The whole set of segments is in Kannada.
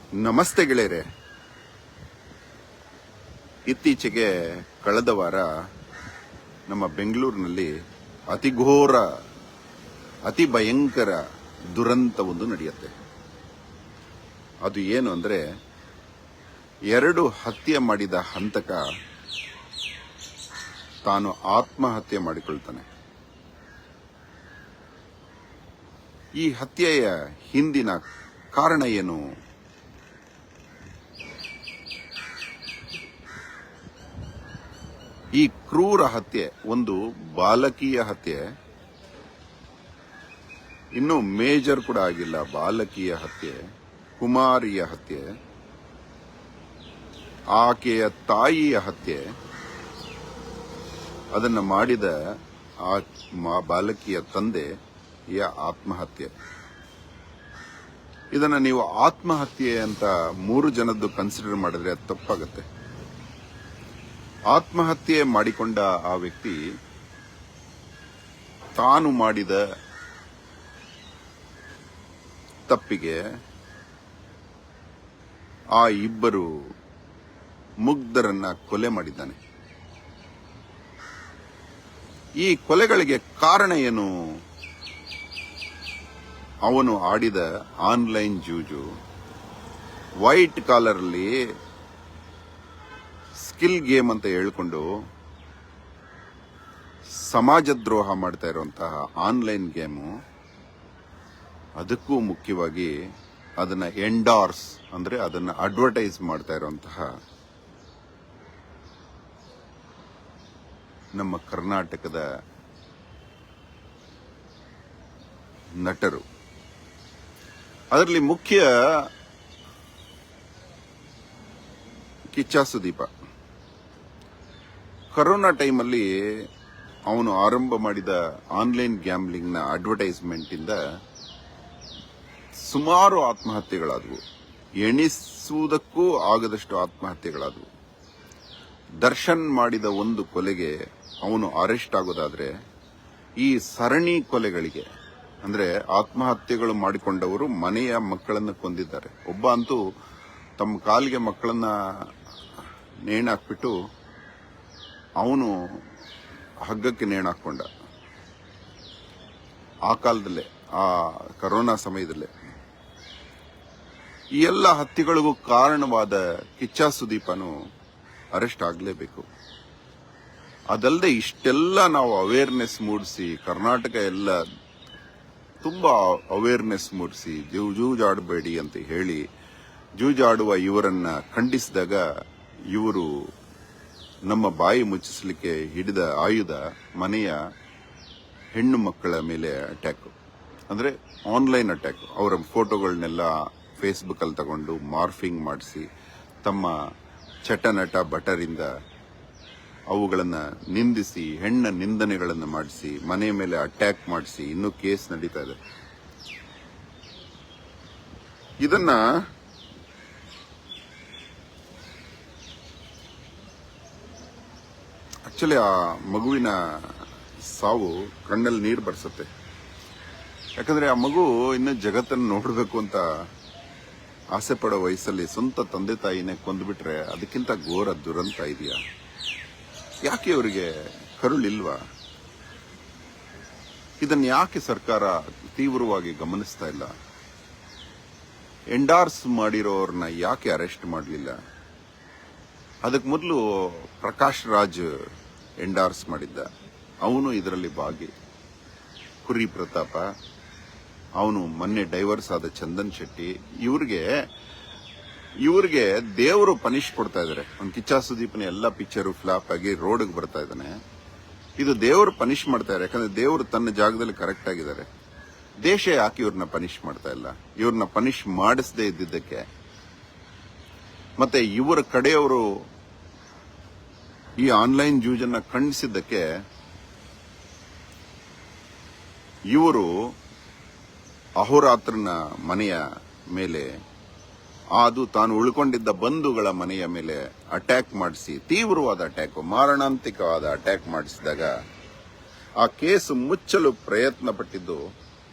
ನಮಸ್ತೆ ಗೆಳೆಯರೆ. ಇತ್ತೀಚೆಗೆ ಕಳೆದ ವಾರ ನಮ್ಮ ಬೆಂಗಳೂರಿನಲ್ಲಿ ಅತಿಘೋರ ಅತಿ ಭಯಂಕರ ದುರಂತವೊಂದು ನಡೆಯುತ್ತೆ. ಅದು ಏನು ಅಂದ್ರೆ 2 ಹತ್ಯೆ ಮಾಡಿದ ಹಂತಕ ತಾನು ಆತ್ಮಹತ್ಯೆ ಮಾಡಿಕೊಳ್ತಾನೆ. ಈ ಹತ್ಯೆಯ ಹಿಂದಿನ ಕಾರಣ ಏನು? ಈ ಕ್ರೂರ ಹತ್ಯೆ ಒಂದು ಬಾಲಕಿಯ ಹತ್ಯೆ, ಇನ್ನು ಮೇಜರ್ ಕೂಡ ಆಗಿಲ್ಲ. ಬಾಲಕಿಯ ಹತ್ಯೆ, ಕುಮಾರಿಯ ಹತ್ಯೆ, ಆಕೆಯ ತಾಯಿಯ ಹತ್ಯೆ, ಅದನ್ನು ಮಾಡಿದ ಆ ಬಾಲಕಿಯ ತಂದೆಯ ಆತ್ಮಹತ್ಯೆ. ಇದನ್ನ ನೀವು ಆತ್ಮಹತ್ಯೆ ಅಂತ 3 ಜನದ್ದು ಕನ್ಸಿಡರ್ ಮಾಡಿದ್ರೆ ಅದು ತಪ್ಪಾಗುತ್ತೆ. ಆತ್ಮಹತ್ಯೆ ಮಾಡಿಕೊಂಡ ಆ ವ್ಯಕ್ತಿ ತಾನು ಮಾಡಿದ ತಪ್ಪಿಗೆ ಆ 2 ಮುಗ್ಧರನ್ನ ಕೊಲೆ ಮಾಡಿದ್ದಾನೆ. ಈ ಕೊಲೆಗಳಿಗೆ ಕಾರಣ ಏನು? ಅವನು ಆಡಿದ ಆನ್ಲೈನ್ ಜೂಜು, ವೈಟ್ ಕಾಲರ್ ಅಲ್ಲಿ ಸ್ಕಿಲ್ ಗೇಮ್ ಅಂತ ಹೇಳ್ಕೊಂಡು ಸಮಾಜ ದ್ರೋಹ ಮಾಡ್ತಾ ಇರುವಂತಹ ಆನ್ಲೈನ್ ಗೇಮು. ಅದಕ್ಕೂ ಮುಖ್ಯವಾಗಿ ಅದನ್ನ ಎಂಡಾರ್ಸ್ ಅಂದ್ರೆ ಅದನ್ನ ಅಡ್ವರ್ಟೈಸ್ ಮಾಡ್ತಾ ಇರುವಂತಹ ನಮ್ಮ ಕರ್ನಾಟಕದ ನಟರು. ಅದರಲ್ಲಿ ಮುಖ್ಯ ಕಿಚ್ಚ ಸುದೀಪ. ಕೊರೋನಾ ಟೈಮಲ್ಲಿ ಅವನು ಆರಂಭ ಮಾಡಿದ ಆನ್ಲೈನ್ ಗ್ಯಾಮ್ಲಿಂಗ್ ನ ಅಡ್ವರ್ಟೈಸ್ಮೆಂಟ್ ಇಂದ ಸುಮಾರು ಆತ್ಮಹತ್ಯೆಗಳಾದವು. ಎಣಿಸುವುದಕ್ಕೂ ಆಗದಷ್ಟು ಆತ್ಮಹತ್ಯೆಗಳಾದವು. ದರ್ಶನ್ ಮಾಡಿದ ಒಂದು ಕೊಲೆಗೆ ಅವನು ಅರೆಸ್ಟ್ ಆಗೋದಾದ್ರೆ, ಈ ಸರಣಿ ಕೊಲೆಗಳಿಗೆ ಅಂದ್ರೆ ಆತ್ಮಹತ್ಯೆಗಳು ಮಾಡಿಕೊಂಡವರು ಮನೆಯ ಮಕ್ಕಳನ್ನು ಕೊಂದಿದ್ದಾರೆ. ಒಬ್ಬ ಅಂತೂ ತಮ್ಮ ಕಾಲಿಗೆ ಮಕ್ಕಳನ್ನ ನೇಣಾಕ್ಬಿಟ್ಟು ಅವನು ಹಗ್ಗಕ್ಕೆ ನೇಣಾಕೊಂಡ. ಆ ಕಾಲದಲ್ಲೇ, ಆ ಕರೋನಾ ಸಮಯದಲ್ಲೇ. ಈ ಎಲ್ಲ ಹತ್ಯೆಗಳಿಗೂ ಕಾರಣವಾದ ಕಿಚ್ಚ ಸುದೀಪನು ಅರೆಸ್ಟ್ ಆಗಲೇಬೇಕು. ಅದಲ್ಲದೆ ಇಷ್ಟೆಲ್ಲ ನಾವು ಅವೇರ್ನೆಸ್ ಮೂಡಿಸಿ, ಕರ್ನಾಟಕ ಎಲ್ಲ ತುಂಬಾ ಅವೇರ್ನೆಸ್ ಮೂಡಿಸಿ, ಜೂಜಾಡಬೇಡಿ ಅಂತ ಹೇಳಿ ಜೂಜಾಡುವ ಇವರನ್ನ ಖಂಡಿಸಿದಾಗ ಇವರು ನಮ್ಮ ಬಾಯಿ ಮುಚ್ಚಿಸಲಿಕ್ಕೆ ಹಿಡಿದ ಆಯುಧ ಮನೆಯ ಹೆಣ್ಣು ಮಕ್ಕಳ ಮೇಲೆ ಅಟ್ಯಾಕ್, ಅಂದ್ರೆ ಆನ್ಲೈನ್ ಅಟ್ಯಾಕ್. ಅವರ ಫೋಟೋಗಳನ್ನೆಲ್ಲ ಫೇಸ್ಬುಕ್ ಅಲ್ಲಿ ತಗೊಂಡು ಮಾರ್ಫಿಂಗ್ ಮಾಡಿಸಿ ತಮ್ಮ ಚಟನಟ ಬಟರಿಂದ ಅವುಗಳನ್ನ ನಿಂದಿಸಿ, ಹೆಣ್ಣ ನಿಂದನೆಗಳನ್ನು ಮಾಡಿಸಿ, ಮನೆ ಮೇಲೆ ಅಟ್ಯಾಕ್ ಮಾಡಿಸಿ, ಇನ್ನೂ ಕೇಸ್ ನಡೀತಾ ಇದೆ. ಇದನ್ನ ಆಕ್ಚುಲಿ ಆ ಮಗುವಿನ ಸಾವು ಕಣ್ಣಲ್ಲಿ ನೀರು ಬರ್ಸುತ್ತೆ. ಯಾಕಂದ್ರೆ ಆ ಮಗು ಇನ್ನು ಜಗತ್ತನ್ನು ನೋಡಬೇಕು ಅಂತ ಆಸೆ ಪಡೋ ವಯಸ್ಸಲ್ಲಿ ಸ್ವಂತ ತಂದೆ ತಾಯಿನೇ ಕೊಂದ್ಬಿಟ್ರೆ ಅದಕ್ಕಿಂತ ಘೋರ ದುರಂತ ಇದೆಯಾ? ಯಾಕೆ ಅವರಿಗೆ ಕರುಳಿಲ್ವಾ? ಇದನ್ನ ಯಾಕೆ ಸರ್ಕಾರ ತೀವ್ರವಾಗಿ ಗಮನಿಸ್ತಾ ಇಲ್ಲ? ಎಂಡಾರ್ಸ್ ಮಾಡಿರೋರ್ನ ಯಾಕೆ ಅರೆಸ್ಟ್ ಮಾಡಲಿಲ್ಲ? ಅದಕ್ಕೆ ಮೊದಲು ಪ್ರಕಾಶ್ ರಾಜ್ ಎಂಡಾರ್ಸ್ ಮಾಡಿದ್ದ, ಅವನು ಇದರಲ್ಲಿ ಭಾಗಿ. ಕುರಿ ಪ್ರತಾಪ, ಅವನು ಮೊನ್ನೆ ಡೈವರ್ಸ್ ಆದ ಚಂದನ್ ಶೆಟ್ಟಿ, ಇವ್ರಿಗೆ ದೇವರು ಪನಿಷ್ ಕೊಡ್ತಾ ಇದಾರೆ. ಒಂದು ಕಿಚ್ಚ ಸುದೀಪನ ಎಲ್ಲ ಪಿಕ್ಚರು ಫ್ಲಾಪ್ ಆಗಿ ರೋಡ್ಗೆ ಬರ್ತಾ ಇದ್ದಾನೆ. ಇದು ದೇವರು ಪನಿಷ್ ಮಾಡ್ತಾ ಇದ್ದಾರೆ. ಯಾಕಂದ್ರೆ ದೇವರು ತನ್ನ ಜಾಗದಲ್ಲಿ ಕರೆಕ್ಟ್ ಆಗಿದ್ದಾರೆ. ದೇಶ ಯಾಕೆ ಇವ್ರನ್ನ ಪನಿಷ್ ಮಾಡ್ತಾ ಇಲ್ಲ? ಇವ್ರನ್ನ ಪನಿಷ್ ಮಾಡಿಸದೇ ಇದ್ದಿದ್ದಕ್ಕೆ, ಮತ್ತೆ ಇವರ ಕಡೆಯವರು ಈ ಆನ್ಲೈನ್ ಜೂಜನ್ನ ಖಂಡಿಸಿದ್ದಕ್ಕೆ ಇವರು ಅಹೋರಾತ್ರನ ಮನೆಯ ಮೇಲೆ, ಅದು ತಾನು ಉಳ್ಕೊಂಡಿದ್ದ ಬಂಧುಗಳ ಮನೆಯ ಮೇಲೆ ಅಟ್ಯಾಕ್ ಮಾಡಿಸಿ, ತೀವ್ರವಾದ ಅಟ್ಯಾಕ್, ಮಾರಣಾಂತಿಕವಾದ ಅಟ್ಯಾಕ್ ಮಾಡಿಸಿದಾಗ ಆ ಕೇಸ್ ಮುಚ್ಚಲು ಪ್ರಯತ್ನ ಪಟ್ಟಿದ್ದು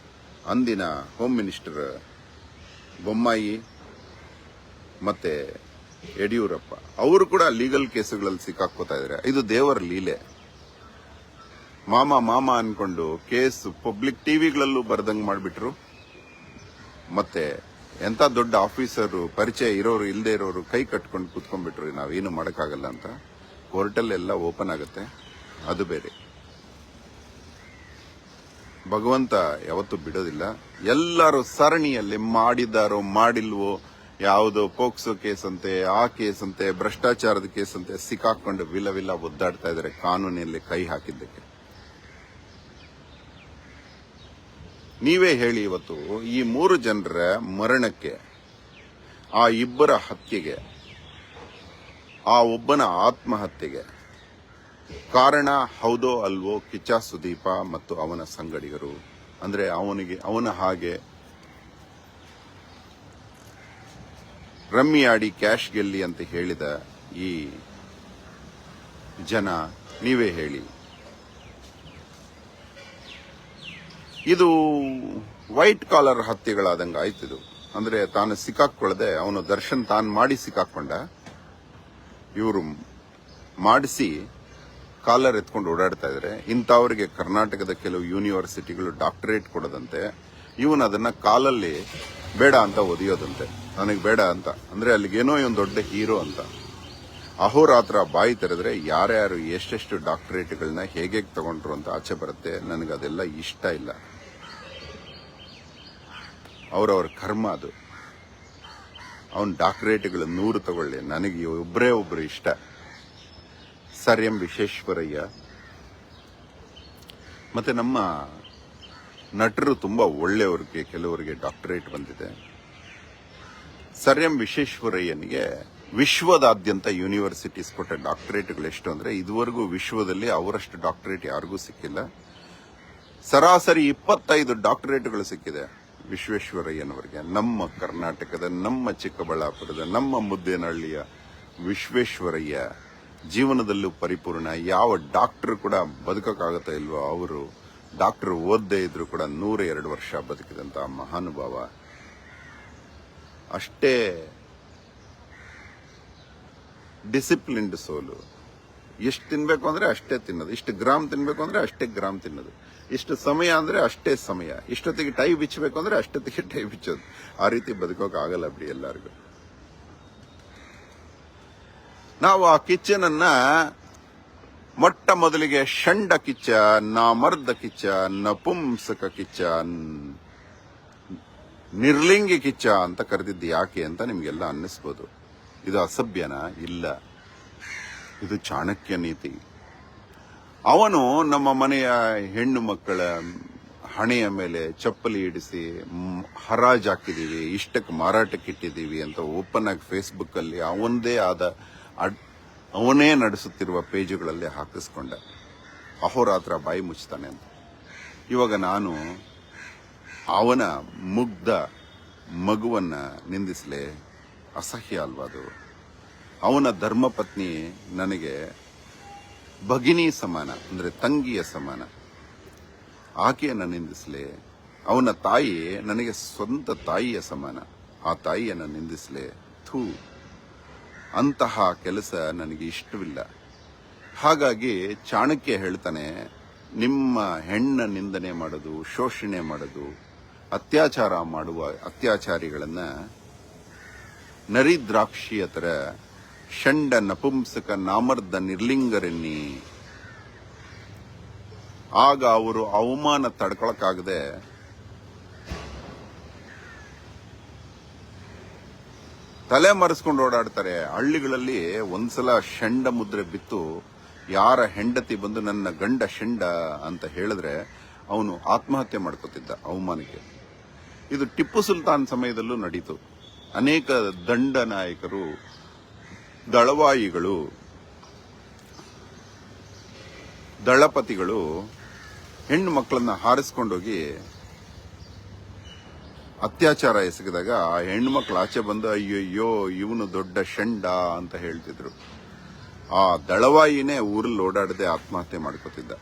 ಅಂದಿನ ಹೋಮ್ ಮಿನಿಸ್ಟರ್ ಬೊಮ್ಮಾಯಿ ಮತ್ತೆ ಯಡಿಯೂರಪ್ಪ ಅವರು ಕೂಡ ಲೀಗಲ್ ಕೇಸುಗಳಲ್ಲಿ ಸಿಕ್ಕಾಕೋತಾ ಇದ್ದಾರೆ. ಇದು ದೇವರ ಲೀಲೆ. ಮಾಮ ಅನ್ಕೊಂಡು ಕೇಸ್ ಪಬ್ಲಿಕ್ ಟಿವಿಗಳಲ್ಲೂ ಬರ್ದಂಗ್ ಮಾಡ್ಬಿಟ್ರು. ಮತ್ತೆ ಎಂತ ದೊಡ್ಡ ಆಫೀಸರು, ಪರಿಚಯ ಇರೋರು ಇಲ್ಲದೆ ಇರೋರು ಕೈ ಕಟ್ಕೊಂಡು ಕೂತ್ಕೊಂಡ್ಬಿಟ್ರು, ನಾವೇನು ಮಾಡಕ್ಕಾಗಲ್ಲ ಅಂತ. ಕೋರ್ಟಲ್ಲೆಲ್ಲ ಓಪನ್ ಆಗುತ್ತೆ, ಅದು ಬೇರೆ. ಭಗವಂತ ಯಾವತ್ತೂ ಬಿಡೋದಿಲ್ಲ. ಎಲ್ಲರೂ ಸರಣಿಯಲ್ಲಿ ಮಾಡಿದಾರೋ ಮಾಡಿಲ್ವೋ, ಯಾವುದೋ ಪೋಕ್ಸೋ ಕೇಸ್ ಅಂತೆ, ಆ ಕೇಸ್ ಅಂತೆ, ಭ್ರಷ್ಟಾಚಾರದ ಕೇಸ್ ಅಂತೆ ಸಿಕ್ಕಾಕೊಂಡು ವಿಲ ಒದ್ದಾಡ್ತಾ ಇದ್ದಾರೆ ಕಾನೂನಿನಲ್ಲಿ ಕೈ ಹಾಕಿದ್ದಕ್ಕೆ. ನೀವೇ ಹೇಳಿ, ಇವತ್ತು ಈ 3 ಜನರ ಮರಣಕ್ಕೆ, ಆ ಇಬ್ಬರ ಹತ್ಯೆಗೆ, ಆ ಒಬ್ಬನ ಆತ್ಮಹತ್ಯೆಗೆ ಕಾರಣ ಹೌದೋ ಅಲ್ವೋ ಕಿಚ್ಚ ಸುದೀಪ ಮತ್ತು ಅವನ ಸಂಗಡಿಗರು. ಅಂದ್ರೆ ಅವನ ಹಾಗೆ ರಮ್ಮಿ ಆಡಿ ಕ್ಯಾಶ್ ಗೆಲ್ಲಿ ಅಂತ ಹೇಳಿದ ಈ ಜನ, ನೀವೇ ಹೇಳಿ. ಇದು ವೈಟ್ ಕಾಲರ್ ಹತ್ಯೆಗಳಾದಂಗ ಆಯ್ತಿದು. ಅಂದ್ರೆ ತಾನು ಸಿಕ್ಕಾಕೊಳ್ಳದೆ, ಅವನು ದರ್ಶನ್ ತಾನು ಮಾಡಿ ಸಿಕ್ಕಾಕೊಂಡ, ಇವರು ಮಾಡಿಸಿ ಕಾಲರ್ ಎತ್ಕೊಂಡು ಓಡಾಡ್ತಾ ಇದ್ದಾರೆ. ಇಂಥವ್ರಿಗೆ ಕರ್ನಾಟಕದ ಕೆಲವು ಯೂನಿವರ್ಸಿಟಿಗಳು ಡಾಕ್ಟರೇಟ್ ಕೊಡೋದಂತೆ, ಇವನು ಅದನ್ನ ಕಾಲಲ್ಲಿ ಬೇಡ ಅಂತ ಒದಿಯೋದಂತೆ. ನನಗೆ ಬೇಡ ಅಂತ ಅಂದ್ರೆ ಅಲ್ಲಿಗೇನೋ ಇವನು ದೊಡ್ಡ ಹೀರೋ ಅಂತ. ಅಹೋರಾತ್ರ ಬಾಯಿ ತೆರೆದ್ರೆ ಯಾರ್ಯಾರು ಎಷ್ಟೆಷ್ಟು ಡಾಕ್ಟರೇಟ್ಗಳನ್ನ ಹೇಗೆ ತಗೊಂಡ್ರು ಅಂತ ಆಚೆ ಬರುತ್ತೆ. ನನಗದೆಲ್ಲ ಇಷ್ಟ ಇಲ್ಲ. ಅವರವ್ರ ಕರ್ಮ ಅದು. ಅವನ್ ಡಾಕ್ಟರೇಟ್ಗಳು 100 ತಗೊಳ್ಳಿ, ನನಗೆ ಒಬ್ರು ಇಷ್ಟ. ಸರ್ ಎಂ ವಿಶ್ವೇಶ್ವರಯ್ಯ ಮತ್ತೆ ನಮ್ಮ ನಟರು ತುಂಬಾ ಒಳ್ಳೆಯವರಿಗೆ, ಕೆಲವರಿಗೆ ಡಾಕ್ಟರೇಟ್ ಬಂದಿದೆ. ಸರ್ ಎಂ ವಿಶ್ವೇಶ್ವರಯ್ಯನಿಗೆ ವಿಶ್ವದಾದ್ಯಂತ ಯೂನಿವರ್ಸಿಟೀಸ್ ಕೊಟ್ಟ ಡಾಕ್ಟರೇಟ್ಗಳು ಎಷ್ಟು ಅಂದ್ರೆ, ಇದುವರೆಗೂ ವಿಶ್ವದಲ್ಲಿ ಅವರಷ್ಟು ಡಾಕ್ಟರೇಟ್ ಯಾರಿಗೂ ಸಿಕ್ಕಿಲ್ಲ. ಸರಾಸರಿ 25 ಡಾಕ್ಟರೇಟ್ಗಳು ಸಿಕ್ಕಿದೆ ವಿಶ್ವೇಶ್ವರಯ್ಯನವರಿಗೆ. ನಮ್ಮ ಕರ್ನಾಟಕದ, ನಮ್ಮ ಚಿಕ್ಕಬಳ್ಳಾಪುರದ, ನಮ್ಮ ಮುದ್ದೇನಹಳ್ಳಿಯ ವಿಶ್ವೇಶ್ವರಯ್ಯ ಜೀವನದಲ್ಲೂ ಪರಿಪೂರ್ಣ. ಯಾವ ಡಾಕ್ಟರ್ ಕೂಡ ಬದುಕಕ್ಕಾಗತ್ತಾ ಇಲ್ವೋ, ಅವರು ಡಾಕ್ಟರ್ ಓದದೇ ಇದ್ರು ಕೂಡ 102 ವರ್ಷ ಬದುಕಿದಂತ ಮಹಾನುಭಾವ. ಅಷ್ಟೇ ಡಿಸಿಪ್ಲಿನ್ಡ್ ಸೋಲು. ಎಷ್ಟು ತಿನ್ಬೇಕು ಅಂದ್ರೆ ಅಷ್ಟೇ ತಿನ್ನೋದು, ಇಷ್ಟು ಗ್ರಾಮ್ ತಿನ್ಬೇಕು ಅಂದ್ರೆ ಅಷ್ಟೇ ಗ್ರಾಮ್ ತಿನ್ನೋದು, ಇಷ್ಟು ಸಮಯ ಅಂದ್ರೆ ಅಷ್ಟೇ ಸಮಯ, ಇಷ್ಟೊತ್ತಿಗೆ ಟೈ ಬಿಚ್ಚಬೇಕು ಅಂದ್ರೆ ಅಷ್ಟೊತ್ತಿಗೆ ಟೈ ಬಿಚ್ಚೋದು. ಆ ರೀತಿ ಬದುಕೋಕ್ ಆಗಲ್ಲ ಬಿಡಿ ಎಲ್ಲರಿಗೂ. ನಾವು ಆ ಕಿಚ್ಚನನ್ನ ಮೊಟ್ಟ ಮೊದಲಿಗೆ ಷಂಡ ಕಿಚ್ಚ, ನಾಮರ್ದ ಕಿಚ್ಚ, ನಪುಂಸಕ ಕಿಚ್ಚ, ನಿರ್ಲಿಂಗಿ ಕಿಚ್ಚ ಅಂತ ಕರೆದಿದ್ದು ಯಾಕೆ ಅಂತ ನಿಮ್ಗೆಲ್ಲ ಅನ್ನಿಸ್ಬೋದು. ಇದು ಅಸಭ್ಯನ? ಇಲ್ಲ, ಇದು ಚಾಣಕ್ಯ ನೀತಿ. ಅವನು ನಮ್ಮ ಮನೆಯ ಹೆಣ್ಣು ಮಕ್ಕಳ ಹಣೆಯ ಮೇಲೆ ಚಪ್ಪಲಿ ಇಡಿಸಿ ಹರಾಜ್ ಹಾಕಿದೀವಿ, ಇಷ್ಟಕ್ಕೆ ಮಾರಾಟಕ್ಕೆ ಇಟ್ಟಿದ್ದೀವಿ ಅಂತ ಓಪನ್ ಆಗಿ ಫೇಸ್ಬುಕ್ ಅಲ್ಲಿ ಅವನದೇ ಆದ ಅವನೇ ನಡೆಸುತ್ತಿರುವ ಪೇಜುಗಳಲ್ಲಿ ಹಾಕಿಸ್ಕೊಂಡ. ಅಹೋರಾತ್ರ ಬಾಯಿ ಮುಚ್ತಾನೆ ಅಂತ. ಇವಾಗ ನಾನು ಅವನ ಮುಗ್ಧ ಮಗುವನ್ನ ನಿಂದಿಸಲೇ? ಅಸಹ್ಯ ಅಲ್ವಾ ಅದು? ಅವನ ಧರ್ಮಪತ್ನಿ ನನಗೆ ಭಗಿನಿ ಸಮಾನ, ಅಂದ್ರೆ ತಂಗಿಯ ಸಮಾನ. ಆಕೆಯನ್ನು ನಿಂದಿಸಲೇ? ಅವನ ತಾಯಿ ನನಗೆ ಸ್ವಂತ ತಾಯಿಯ ಸಮಾನ. ಆ ತಾಯಿಯನ್ನು ನಿಂದಿಸಲೇ? ಥೂ, ಅಂತಹ ಕೆಲಸ ನನಗೆ ಇಷ್ಟವಿಲ್ಲ. ಹಾಗಾಗಿ ಚಾಣಕ್ಯ ಹೇಳ್ತಾನೆ, ನಿಮ್ಮ ಹೆಣ್ಣ ನಿಂದನೆ ಮಾಡೋದು, ಶೋಷಣೆ ಮಾಡೋದು, ಅತ್ಯಾಚಾರ ಮಾಡುವ ಅತ್ಯಾಚಾರಿಗಳನ್ನ ನರಿದ್ರಾಕ್ಷಿಯ ತರ ಷಂಡ ನಪುಂಸಕ ನಾಮರ್ದ ನಿರ್ಲಿಂಗರೆನ್ನಿ. ಆಗ ಅವರು ಅವಮಾನ ತಡ್ಕೊಳಕ್ಕಾಗದೆ ತಲೆ ಮರೆಸ್ಕೊಂಡು ಓಡಾಡ್ತಾರೆ. ಹಳ್ಳಿಗಳಲ್ಲಿ ಒಂದ್ಸಲ ಷಂಡ ಮುದ್ರೆ ಬಿತ್ತು, ಯಾರ ಹೆಂಡತಿ ಬಂದು ನನ್ನ ಗಂಡ ಷಂಡ ಅಂತ ಹೇಳಿದ್ರೆ ಅವನು ಆತ್ಮಹತ್ಯೆ ಮಾಡ್ಕೋತಿದ್ದ ಅವಮಾನಕ್ಕೆ. ಇದು ಟಿಪ್ಪು ಸುಲ್ತಾನ್ ಸಮಯದಲ್ಲೂ ನಡೀತು. ಅನೇಕ ದಂಡ ನಾಯಕರು, ದಳವಾಯಿಗಳು, ದಳಪತಿಗಳು ಹೆಣ್ಣು ಮಕ್ಕಳನ್ನ ಹಾರಿಸ್ಕೊಂಡೋಗಿ ಅತ್ಯಾಚಾರ ಎಸಗಿದಾಗ ಆ ಹೆಣ್ಣು ಮಕ್ಕಳು ಆಚೆ ಬಂದು ಅಯ್ಯಯ್ಯೋ ಇವನು ದೊಡ್ಡ ಷಂಡ ಅಂತ ಹೇಳ್ತಿದ್ರು. ಆ ದಳವಾಯಿನೇ ಊರಲ್ಲಿ ಓಡಾಡದೆ ಆತ್ಮಹತ್ಯೆ ಮಾಡ್ಕೋತಿದ್ದ.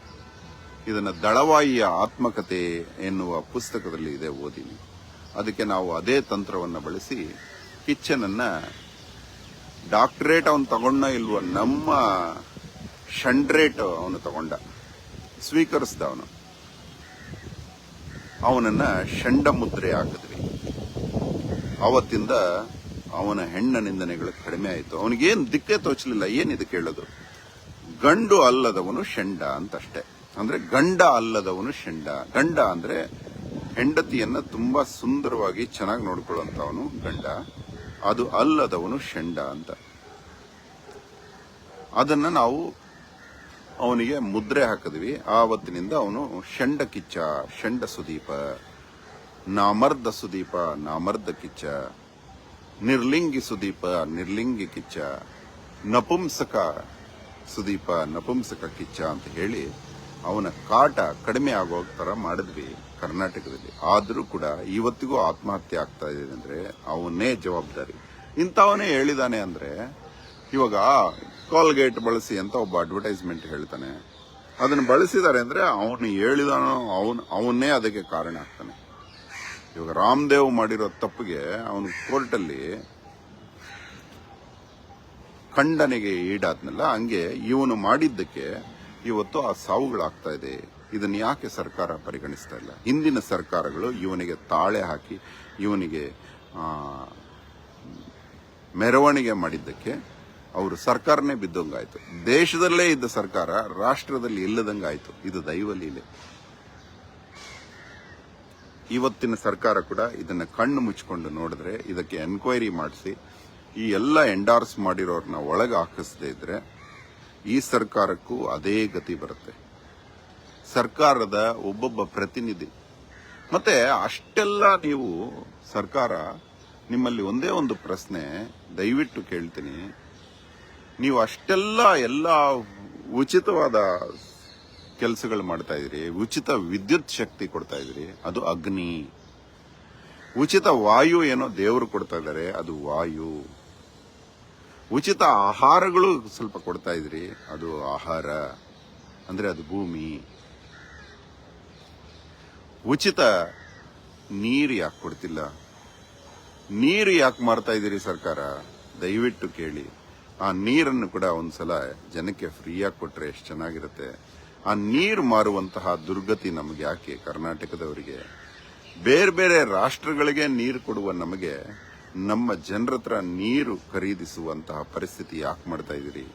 ಇದನ್ನ ದಳವಾಯಿಯ ಆತ್ಮಕಥೆ ಎನ್ನುವ ಪುಸ್ತಕದಲ್ಲಿ ಇದೆ, ಓದಿನಿ. ಅದಕ್ಕೆ ನಾವು ಅದೇ ತಂತ್ರವನ್ನು ಬಳಸಿ ಕಿಚ್ಚನನ್ನ ಡಾಕ್ಟರೇಟ್ ಅವನು ತಗೊಂಡ ಇಲ್ವೋ, ನಮ್ಮ ಷಂಡ್ರೇಟ್ ಅವನು ತಗೊಂಡ, ಸ್ವೀಕರಿಸ್ದ ಅವನು. ಅವನನ್ನ ಷಂಡ ಮುದ್ರೆ ಹಾಕಿದ್ವಿ. ಅವತ್ತಿಂದ ಅವನ ಹೆಣ್ಣ ನಿಂದನೆಗಳು ಕಡಿಮೆ ಆಯಿತು. ಅವನಿಗೇನು ದಿಕ್ಕೇ ತೋಚಲಿಲ್ಲ, ಏನಿದೆ ಕೇಳೋದು. ಗಂಡು ಅಲ್ಲದವನು ಷಂಡ ಅಂತಷ್ಟೇ. ಅಂದ್ರೆ ಗಂಡ ಅಲ್ಲದವನು ಷಂಡ. ಗಂಡ ಅಂದ್ರೆ ಹೆಂಡತಿಯನ್ನ ತುಂಬಾ ಸುಂದರವಾಗಿ ಚೆನ್ನಾಗಿ ನೋಡ್ಕೊಳ್ಳುವಂತವನು ಗಂಡ, ಅದು ಅಲ್ಲದವನು ಷಂಡ ಅಂತ. ಅದನ್ನ ನಾವು ಅವನಿಗೆ ಮುದ್ರೆ ಹಾಕಿದ್ವಿ. ಆವತ್ತಿನಿಂದ ಅವನು ಷಂಡ ಕಿಚ್ಚ, ಷಂಡ ಸುದೀಪ, ನಾಮರ್ದ ಸುದೀಪ, ನಾಮರ್ದ ಕಿಚ್ಚ, ನಿರ್ಲಿಂಗಿ ಸುದೀಪ, ನಿರ್ಲಿಂಗಿ ಕಿಚ್ಚ, ನಪುಂಸಕ ಸುದೀಪ, ನಪುಂಸಕ ಕಿಚ್ಚ ಅಂತ ಹೇಳಿ ಅವನ ಕಾಟ ಕಡಿಮೆ ಆಗೋ ತರ ಮಾಡಿದ್ವಿ ಕರ್ನಾಟಕದಲ್ಲಿ. ಆದ್ರೂ ಕೂಡ ಇವತ್ತಿಗೂ ಆತ್ಮಹತ್ಯೆ ಆಗ್ತಾ ಇದೆ ಅಂದ್ರೆ ಅವನೇ ಜವಾಬ್ದಾರಿ. ಇಂಥವನೇ ಹೇಳಿದಾನೆ ಅಂದ್ರೆ, ಇವಾಗ ಕಾಲ್ಗೇಟ್ ಬಳಸಿ ಅಂತ ಒಬ್ಬ ಅಡ್ವರ್ಟೈಸ್ಮೆಂಟ್ ಹೇಳ್ತಾನೆ, ಅದನ್ನ ಬಳಸಿದ್ದಾರೆ ಅಂದ್ರೆ ಅವನು ಹೇಳಿದಾನೋ ಅವನ್ನೇ ಅದಕ್ಕೆ ಕಾರಣ ಆಗ್ತಾನೆ. ಇವಾಗ ರಾಮದೇವ್ ಮಾಡಿರೋ ತಪ್ಪಿಗೆ ಅವನು ಕೋರ್ಟಲ್ಲಿ ಖಂಡನೆಗೆ ಈಡಾದ್ನಲ್ಲ, ಹಂಗೆ ಇವನು ಮಾಡಿದ್ದಕ್ಕೆ ಇವತ್ತು ಆ ಸಾವುಗಳಾಗ್ತಾ ಇದೆ. ಇದನ್ನ ಯಾಕೆ ಸರ್ಕಾರ ಪರಿಗಣಿಸ್ತಾ ಇಲ್ಲ? ಹಿಂದಿನ ಸರ್ಕಾರಗಳು ಇವನಿಗೆ ತಾಳೆ ಹಾಕಿ ಇವನಿಗೆ ಮೆರವಣಿಗೆ ಮಾಡಿದ್ದಕ್ಕೆ ಅವರು ಸರ್ಕಾರನೇ ಬಿದ್ದಂಗಾಯ್ತು. ದೇಶದಲ್ಲೇ ಇದ್ದ ಸರ್ಕಾರ ರಾಷ್ಟ್ರದಲ್ಲಿ ಇಲ್ಲದಂಗಾಯ್ತು. ಇದು ದೈವಲೀಲೆ. ಇವತ್ತಿನ ಸರ್ಕಾರ ಕೂಡ ಇದನ್ನ ಕಣ್ಣು ಮುಚ್ಚಿಕೊಂಡು ನೋಡಿದ್ರೆ, ಇದಕ್ಕೆ ಎನ್ಕ್ವೈರಿ ಮಾಡಿಸಿ ಈ ಎಲ್ಲ ಎಂಡಾರ್ಸ್ ಮಾಡಿರೋರ್ನ ಒಳಗೆ ಹಾಕಿಸದೇ ಇದ್ರೆ ಈ ಸರ್ಕಾರಕ್ಕೂ ಅದೇ ಗತಿ ಬರುತ್ತೆ. ಸರ್ಕಾರದ ಒಬ್ಬೊಬ್ಬ ಪ್ರತಿನಿಧಿ ಮತ್ತೆ ಅಷ್ಟೆಲ್ಲ ನೀವು ಸರ್ಕಾರ, ನಿಮ್ಮಲ್ಲಿ ಒಂದೇ ಒಂದು ಪ್ರಶ್ನೆ ದಯವಿಟ್ಟು ಕೇಳ್ತೀನಿ. ನೀವು ಅಷ್ಟೆಲ್ಲ ಎಲ್ಲ ಉಚಿತವಾದ ಕೆಲಸಗಳು ಮಾಡ್ತಾ ಇದ್ರಿ, ಉಚಿತ ವಿದ್ಯುತ್ ಶಕ್ತಿ ಕೊಡ್ತಾ ಇದ್ರಿ, ಅದು ಅಗ್ನಿ. ಉಚಿತ ವಾಯು ಏನೋ ದೇವರು ಕೊಡ್ತಾ ಇದ್ದಾರೆ, ಅದು ವಾಯು. ಉಚಿತ ಆಹಾರಗಳು ಸ್ವಲ್ಪ ಕೊಡ್ತಾ ಇದ್ರಿ, ಅದು ಆಹಾರ ಅಂದ್ರೆ ಅದು ಭೂಮಿ. ಉಚಿತ ನೀರು ಯಾಕೆ ಕೊಡ್ತಿಲ್ಲ? ನೀರು ಯಾಕೆ ಮಾರ್ತಾ ಇದ್ದೀರಿ ಸರ್ಕಾರ? ದಯವಿಟ್ಟು ಕೇಳಿ. ಆ ನೀರನ್ನು ಕೂಡ ಒಂದ್ಸಲ ಜನಕ್ಕೆ ಫ್ರೀಯಾಗಿ ಕೊಟ್ರೆ ಎಷ್ಟು ಚೆನ್ನಾಗಿರುತ್ತೆ. ಆ ನೀರು ಮಾರುವಂತಹ ದುರ್ಗತಿ ನಮಗೆ ಯಾಕೆ ಕರ್ನಾಟಕದವರಿಗೆ? ಬೇರೆ ಬೇರೆ ರಾಷ್ಟ್ರಗಳಿಗೆ ನೀರು ಕೊಡುವ ನಮಗೆ ನಮ್ಮ ಜನರ ಹತ್ರ ನೀರು ಖರೀದಿಸುವಂತಹ ಪರಿಸ್ಥಿತಿ ಯಾಕೆ ಮಾಡ್ತಾ ಇದ್ದೀರಿ?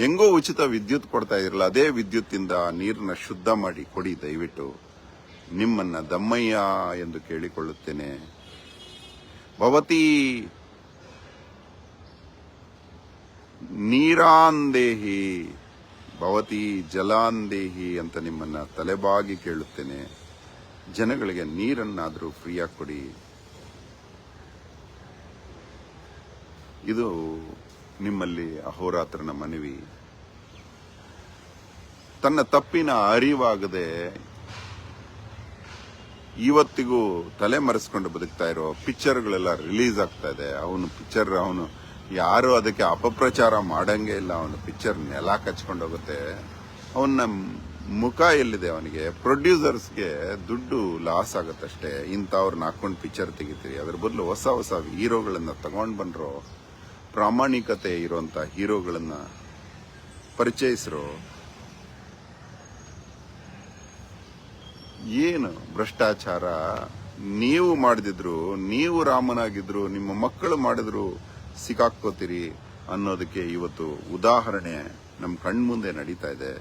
ಹೆಂಗೋ ಉಚಿತ ವಿದ್ಯುತ್ ಕೊಡ್ತಾ ಇದ್ರಲ್ಲ, ಅದೇ ವಿದ್ಯುತ್ತಿಂದ ನೀರನ್ನ ಶುದ್ಧ ಮಾಡಿ ಕೊಡಿ ದಯವಿಟ್ಟು. ನಿಮ್ಮನ್ನ ದಮ್ಮಯ್ಯ ಎಂದು ಕೇಳಿಕೊಳ್ಳುತ್ತೇನೆ. ಭವತಿ ನೀರಾಂದೇಹಿ, ಭವತಿ ಜಲಾಂದೇಹಿ ಅಂತ ನಿಮ್ಮನ್ನ ತಲೆಬಾಗಿ ಕೇಳುತ್ತೇನೆ. ಜನಗಳಿಗೆ ನೀರನ್ನಾದರೂ ಫ್ರೀಯಾಗಿ ಕೊಡಿ. ಇದು ನಿಮ್ಮಲ್ಲಿ ಅಹೋರಾತ್ರನ ಮನವಿ. ತನ್ನ ತಪ್ಪಿನ ಅರಿವಾಗದೆ ಇವತ್ತಿಗೂ ತಲೆ ಮರೆಸ್ಕೊಂಡು ಬದುಕ್ತಾ ಇರೋ ಪಿಕ್ಚರ್ಗಳೆಲ್ಲ ರಿಲೀಸ್ ಆಗ್ತಾ ಇದೆ. ಅವನು ಯಾರು ಅದಕ್ಕೆ ಅಪಪ್ರಚಾರ ಮಾಡಂಗೆ ಇಲ್ಲ. ಅವನು ಪಿಕ್ಚರ್ ನೆಲ ಕಚ್ಕೊಂಡು ಹೋಗುತ್ತೆ. ಅವನ ಮುಖ ಎಲ್ಲಿದೆ? ಅವನಿಗೆ ಪ್ರೊಡ್ಯೂಸರ್ಸ್ಗೆ ದುಡ್ಡು ಲಾಸ್ ಆಗುತ್ತಷ್ಟೇ. ಇಂಥವ್ರನ್ನ ಹಾಕೊಂಡು ಪಿಕ್ಚರ್ ತೆಗಿತೀರಿ. ಅದ್ರ ಬದಲು ಹೊಸ ಹೊಸ ಹೀರೋಗಳನ್ನ ತಗೊಂಡ್ ಬಂದ್ರು, ಪ್ರಾಮಾಣಿಕತೆ ಇರುವಂತ ಹೀರೋಗಳನ್ನ ಪರಿಚಯಿಸ್ರು. ಏನು ಭ್ರಷ್ಟಾಚಾರ ನೀವು ಮಾಡದಿದ್ರು, ನೀವು ರಾಮನಾಗಿದ್ರು, ನಿಮ್ಮ ಮಕ್ಕಳು ಮಾಡಿದ್ರು ಸಿಕ್ಕಾಕೋತೀರಿ ಅನ್ನೋದಕ್ಕೆ ಇವತ್ತು ಉದಾಹರಣೆ ನಮ್ಮ ಕಣ್ಮುಂದೆ ನಡೀತಾ ಇದೆ.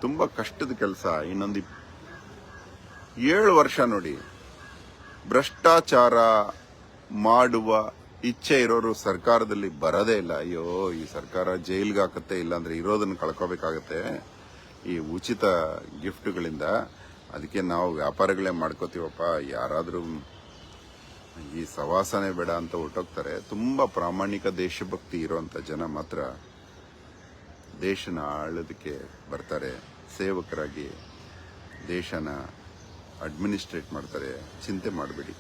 ತುಂಬಾ ಕಷ್ಟದ ಕೆಲಸ. ಇನ್ನೊಂದು 7 ವರ್ಷ ನೋಡಿ, ಭ್ರಷ್ಟಾಚಾರ ಮಾಡುವ ಇಚ್ಛೆ ಇರೋರು ಸರ್ಕಾರದಲ್ಲಿ ಬರದೇ ಇಲ್ಲ. ಅಯ್ಯೋ, ಈ ಸರ್ಕಾರ ಜೈಲ್ಗೆ ಹಾಕತ್ತೆ, ಇಲ್ಲಾಂದ್ರೆ ಇರೋದನ್ನ ಕಳ್ಕೋಬೇಕಾಗತ್ತೆ ಈ ಉಚಿತ ಗಿಫ್ಟ್ಗಳಿಂದ. ಅದಕ್ಕೆ ನಾವು ವ್ಯಾಪಾರಗಳೇ ಮಾಡ್ಕೋತೀವಪ್ಪ, ಯಾರಾದ್ರೂ ಈ ಸವಾಸನೆ ಬೇಡ ಅಂತ ಹೊರಟೋಗ್ತಾರೆ. ತುಂಬಾ ಪ್ರಾಮಾಣಿಕ ದೇಶಭಕ್ತಿ ಇರುವಂತ ಜನ ಮಾತ್ರ ದೇಶನ ಆಳೋದಕ್ಕೆ ಬರ್ತಾರೆ. ಸೇವಕರಾಗಿ ದೇಶನ ಅಡ್ಮಿನಿಸ್ಟ್ರೇಟ್ ಮಾಡ್ತಾರೆ. ಚಿಂತೆ ಮಾಡಬೇಡಿ.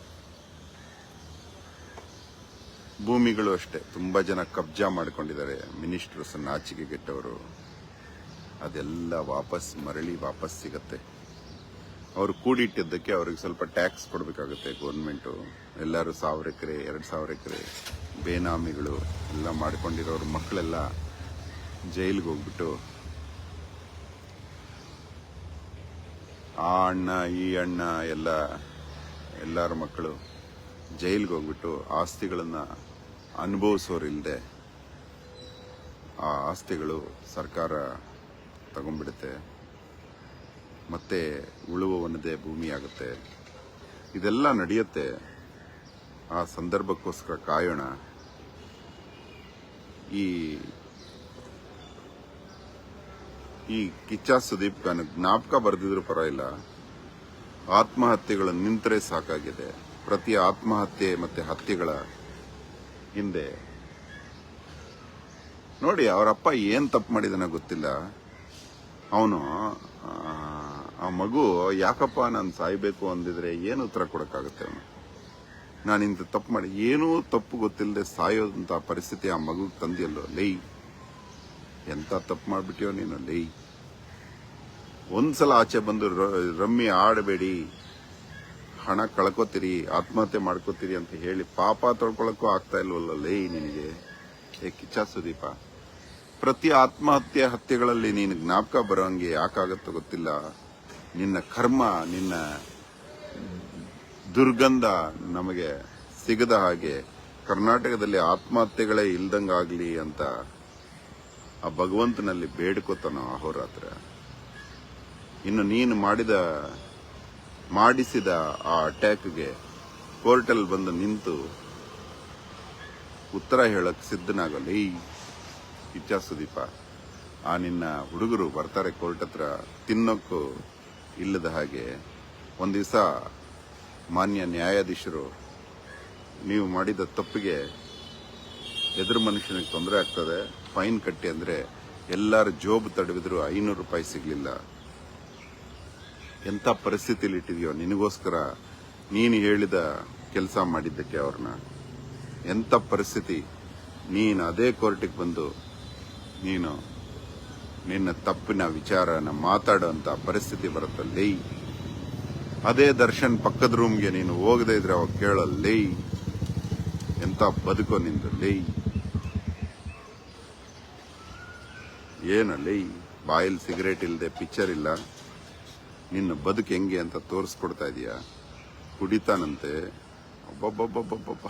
ಭೂಮಿಗಳು ಅಷ್ಟೇ, ತುಂಬಾ ಜನ ಕಬ್ಜಾ ಮಾಡ್ಕೊಂಡಿದ್ದಾರೆ. ಮಿನಿಸ್ಟರ್ಸ್ ನಾಚಿಕೆಗೆಟ್ಟವರು. ಅದೆಲ್ಲ ವಾಪಸ್ ಸಿಗತ್ತೆ. ಅವರು ಕೂಡಿಟ್ಟಿದ್ದಕ್ಕೆ ಅವ್ರಿಗೆ ಸ್ವಲ್ಪ ಟ್ಯಾಕ್ಸ್ ಕೊಡಬೇಕಾಗುತ್ತೆ ಗೌರ್ಮೆಂಟು. ಎಲ್ಲರೂ 1000 ಎಕರೆ 2000 ಎಕರೆ ಬೇನಾಮಿಗಳು ಎಲ್ಲ ಮಾಡ್ಕೊಂಡಿರೋರು ಮಕ್ಕಳೆಲ್ಲ ಜೈಲಿಗೆ ಹೋಗ್ಬಿಟ್ಟು ಆ ಅಣ್ಣ ಈ ಅಣ್ಣ ಎಲ್ಲರ ಮಕ್ಕಳು ಜೈಲಿಗೆ ಹೋಗ್ಬಿಟ್ಟು ಆಸ್ತಿಗಳನ್ನು ಅನುಭವಿಸೋರಿಲ್ಲದೆ ಆ ಆಸ್ತಿಗಳು ಸರ್ಕಾರ ತಗೊಂಡ್ಬಿಡುತ್ತೆ, ಮತ್ತೆ ಉಳುವವನದೇ ಭೂಮಿಯಾಗುತ್ತೆ. ಇದೆಲ್ಲ ನಡೆಯುತ್ತೆ. ಆ ಸಂದರ್ಭಕ್ಕೋಸ್ಕರ ಕಾಯೋಣ. ಈ ಕಿಚ್ಚ ಸುದೀಪ್ ಜ್ಞಾಪಕ ಬರೆದಿದ್ರು ಪರವಾಗಿಲ್ಲ, ಆತ್ಮಹತ್ಯೆಗಳು ನಿಂತರೆ ಸಾಕಾಗಿದೆ. ಪ್ರತಿ ಆತ್ಮಹತ್ಯೆ ಮತ್ತೆ ಹತ್ಯೆಗಳ ಹಿಂದೆ ನೋಡಿ ಅವರಪ್ಪ ಏನ್ ತಪ್ಪು ಮಾಡಿದಾನ ಗೊತ್ತಿಲ್ಲ. ಅವನು ಆ ಮಗು ಯಾಕಪ್ಪ ನಾನು ಸಾಯ್ಬೇಕು ಅಂದಿದ್ರೆ ಏನು ಉತ್ತರ ಕೊಡಕ್ಕಾಗುತ್ತೆ? ಅವನು ನಾನು ಇಂಥ ತಪ್ಪು ಮಾಡಿ ಏನೂ ತಪ್ಪು ಗೊತ್ತಿಲ್ಲದೆ ಸಾಯೋದಂತ ಪರಿಸ್ಥಿತಿ ಆ ಮಗು ತಂದಿಯಲ್ಲೋ ಲೈ, ಎಂತ ತಪ್ಪು ಮಾಡ್ಬಿಟ್ಟಿಯೋ ನೀನು ಲೈ. ಒಂದ್ಸಲ ಆಚೆ ಬಂದು ರಮ್ಮಿ ಆಡಬೇಡಿ, ಹಣ ಕಳ್ಕೊತೀರಿ, ಆತ್ಮಹತ್ಯೆ ಮಾಡ್ಕೋತೀರಿ ಅಂತ ಹೇಳಿ ಪಾಪ ತೊಳ್ಕೊಳಕ್ಕೂ ಆಗ್ತಾ ಇಲ್ವಲ್ಲ ಲೈ ನಿನಗೆ. ಕಿಚ್ಚ ಸುದೀಪ, ಪ್ರತಿ ಆತ್ಮಹತ್ಯೆ ಹತ್ಯೆಗಳಲ್ಲಿ ನೀನು ಜ್ಞಾಪಕ ಬರೋಂಗೆ ಯಾಕಾಗತ್ತೋ ಗೊತ್ತಿಲ್ಲ. ನಿನ್ನ ಕರ್ಮ, ನಿನ್ನ ದುರ್ಗಂಧ ನಮಗೆ ಸಿಗದ ಹಾಗೆ ಕರ್ನಾಟಕದಲ್ಲಿ ಆತ್ಮಹತ್ಯೆಗಳೇ ಇಲ್ದಂಗಾಗ್ಲಿ ಅಂತ ಆ ಭಗವಂತನಲ್ಲಿ ಬೇಡ್ಕೋತಾನೋ ಅಹೋರಾತ್ರ. ಇನ್ನು ನೀನು ಮಾಡಿಸಿದ ಆ ಅಟ್ಯಾಕ್ಗೆ ಕೋರ್ಟಲ್ಲಿ ಬಂದು ನಿಂತು ಉತ್ತರ ಹೇಳಕ್ ಸಿದ್ಧನಾಗಲ್ಲ ಈ ಕಿಚ್ಚ ಸುದೀಪ. ಆ ನಿನ್ನ ಹುಡುಗರು ಬರ್ತಾರೆ ಕೋರ್ಟ್ ಹತ್ರ ತಿನ್ನೋಕ್ಕೂ ಇಲ್ಲದ ಹಾಗೆ. ಒಂದ್ ದಿವಸ ಮಾನ್ಯ ನ್ಯಾಯಾಧೀಶರು, ನೀವು ಮಾಡಿದ ತಪ್ಪಿಗೆ ಎದುರು ಮನುಷ್ಯನಿಗೆ ತೊಂದರೆ ಆಗ್ತದೆ, ಫೈನ್ ಕಟ್ಟಿ ಅಂದ್ರೆ ಎಲ್ಲರ ಜೋಬ್ ತಡವಿದ್ರು 500 ರೂಪಾಯಿ ಸಿಗ್ಲಿಲ್ಲ. ಎಂತ ಪರಿಸ್ಥಿತಿಲಿ ಇಟ್ಟಿದ್ಯೋ ನಿನಗೋಸ್ಕರ, ನೀನು ಹೇಳಿದ ಕೆಲಸ ಮಾಡಿದ್ದಕ್ಕೆ ಅವ್ರನ್ನ. ಎಂತ ಪರಿಸ್ಥಿತಿ. ನೀನು ಅದೇ ಕೋರ್ಟಿಗೆ ಬಂದು ನೀನು ನಿನ್ನ ತಪ್ಪಿನ ವಿಚಾರನ ಮಾತಾಡುವಂತ ಪರಿಸ್ಥಿತಿ ಬರುತ್ತಲ್ಲೇ. ಅದೇ ದರ್ಶನ್ ಪಕ್ಕದ ರೂಮ್ಗೆ ನೀನು ಹೋಗದೇ ಇದ್ರೆ ಅವಾಗ ಕೇಳಲ್ಲೇ. ಎಂತ ಬದುಕೋ ನಿಂದಲ್ಲೇ. ಏನಲ್ಲೇ ಬಾಯಲ್ಲಿ ಸಿಗರೇಟ್ ಇಲ್ಲದೆ ಪಿಕ್ಚರ್ ಇಲ್ಲ, ನಿನ್ನ ಬದುಕು ಹೆಂಗೆ ಅಂತ ತೋರಿಸ್ಕೊಡ್ತಾ ಇದೀಯಾ. ಕುಡಿತಾನಂತೆ, ಒಬ್ಬೊಬ್ಬೊಬ್ಬೊಬ್ಬೊಬ್ಬ.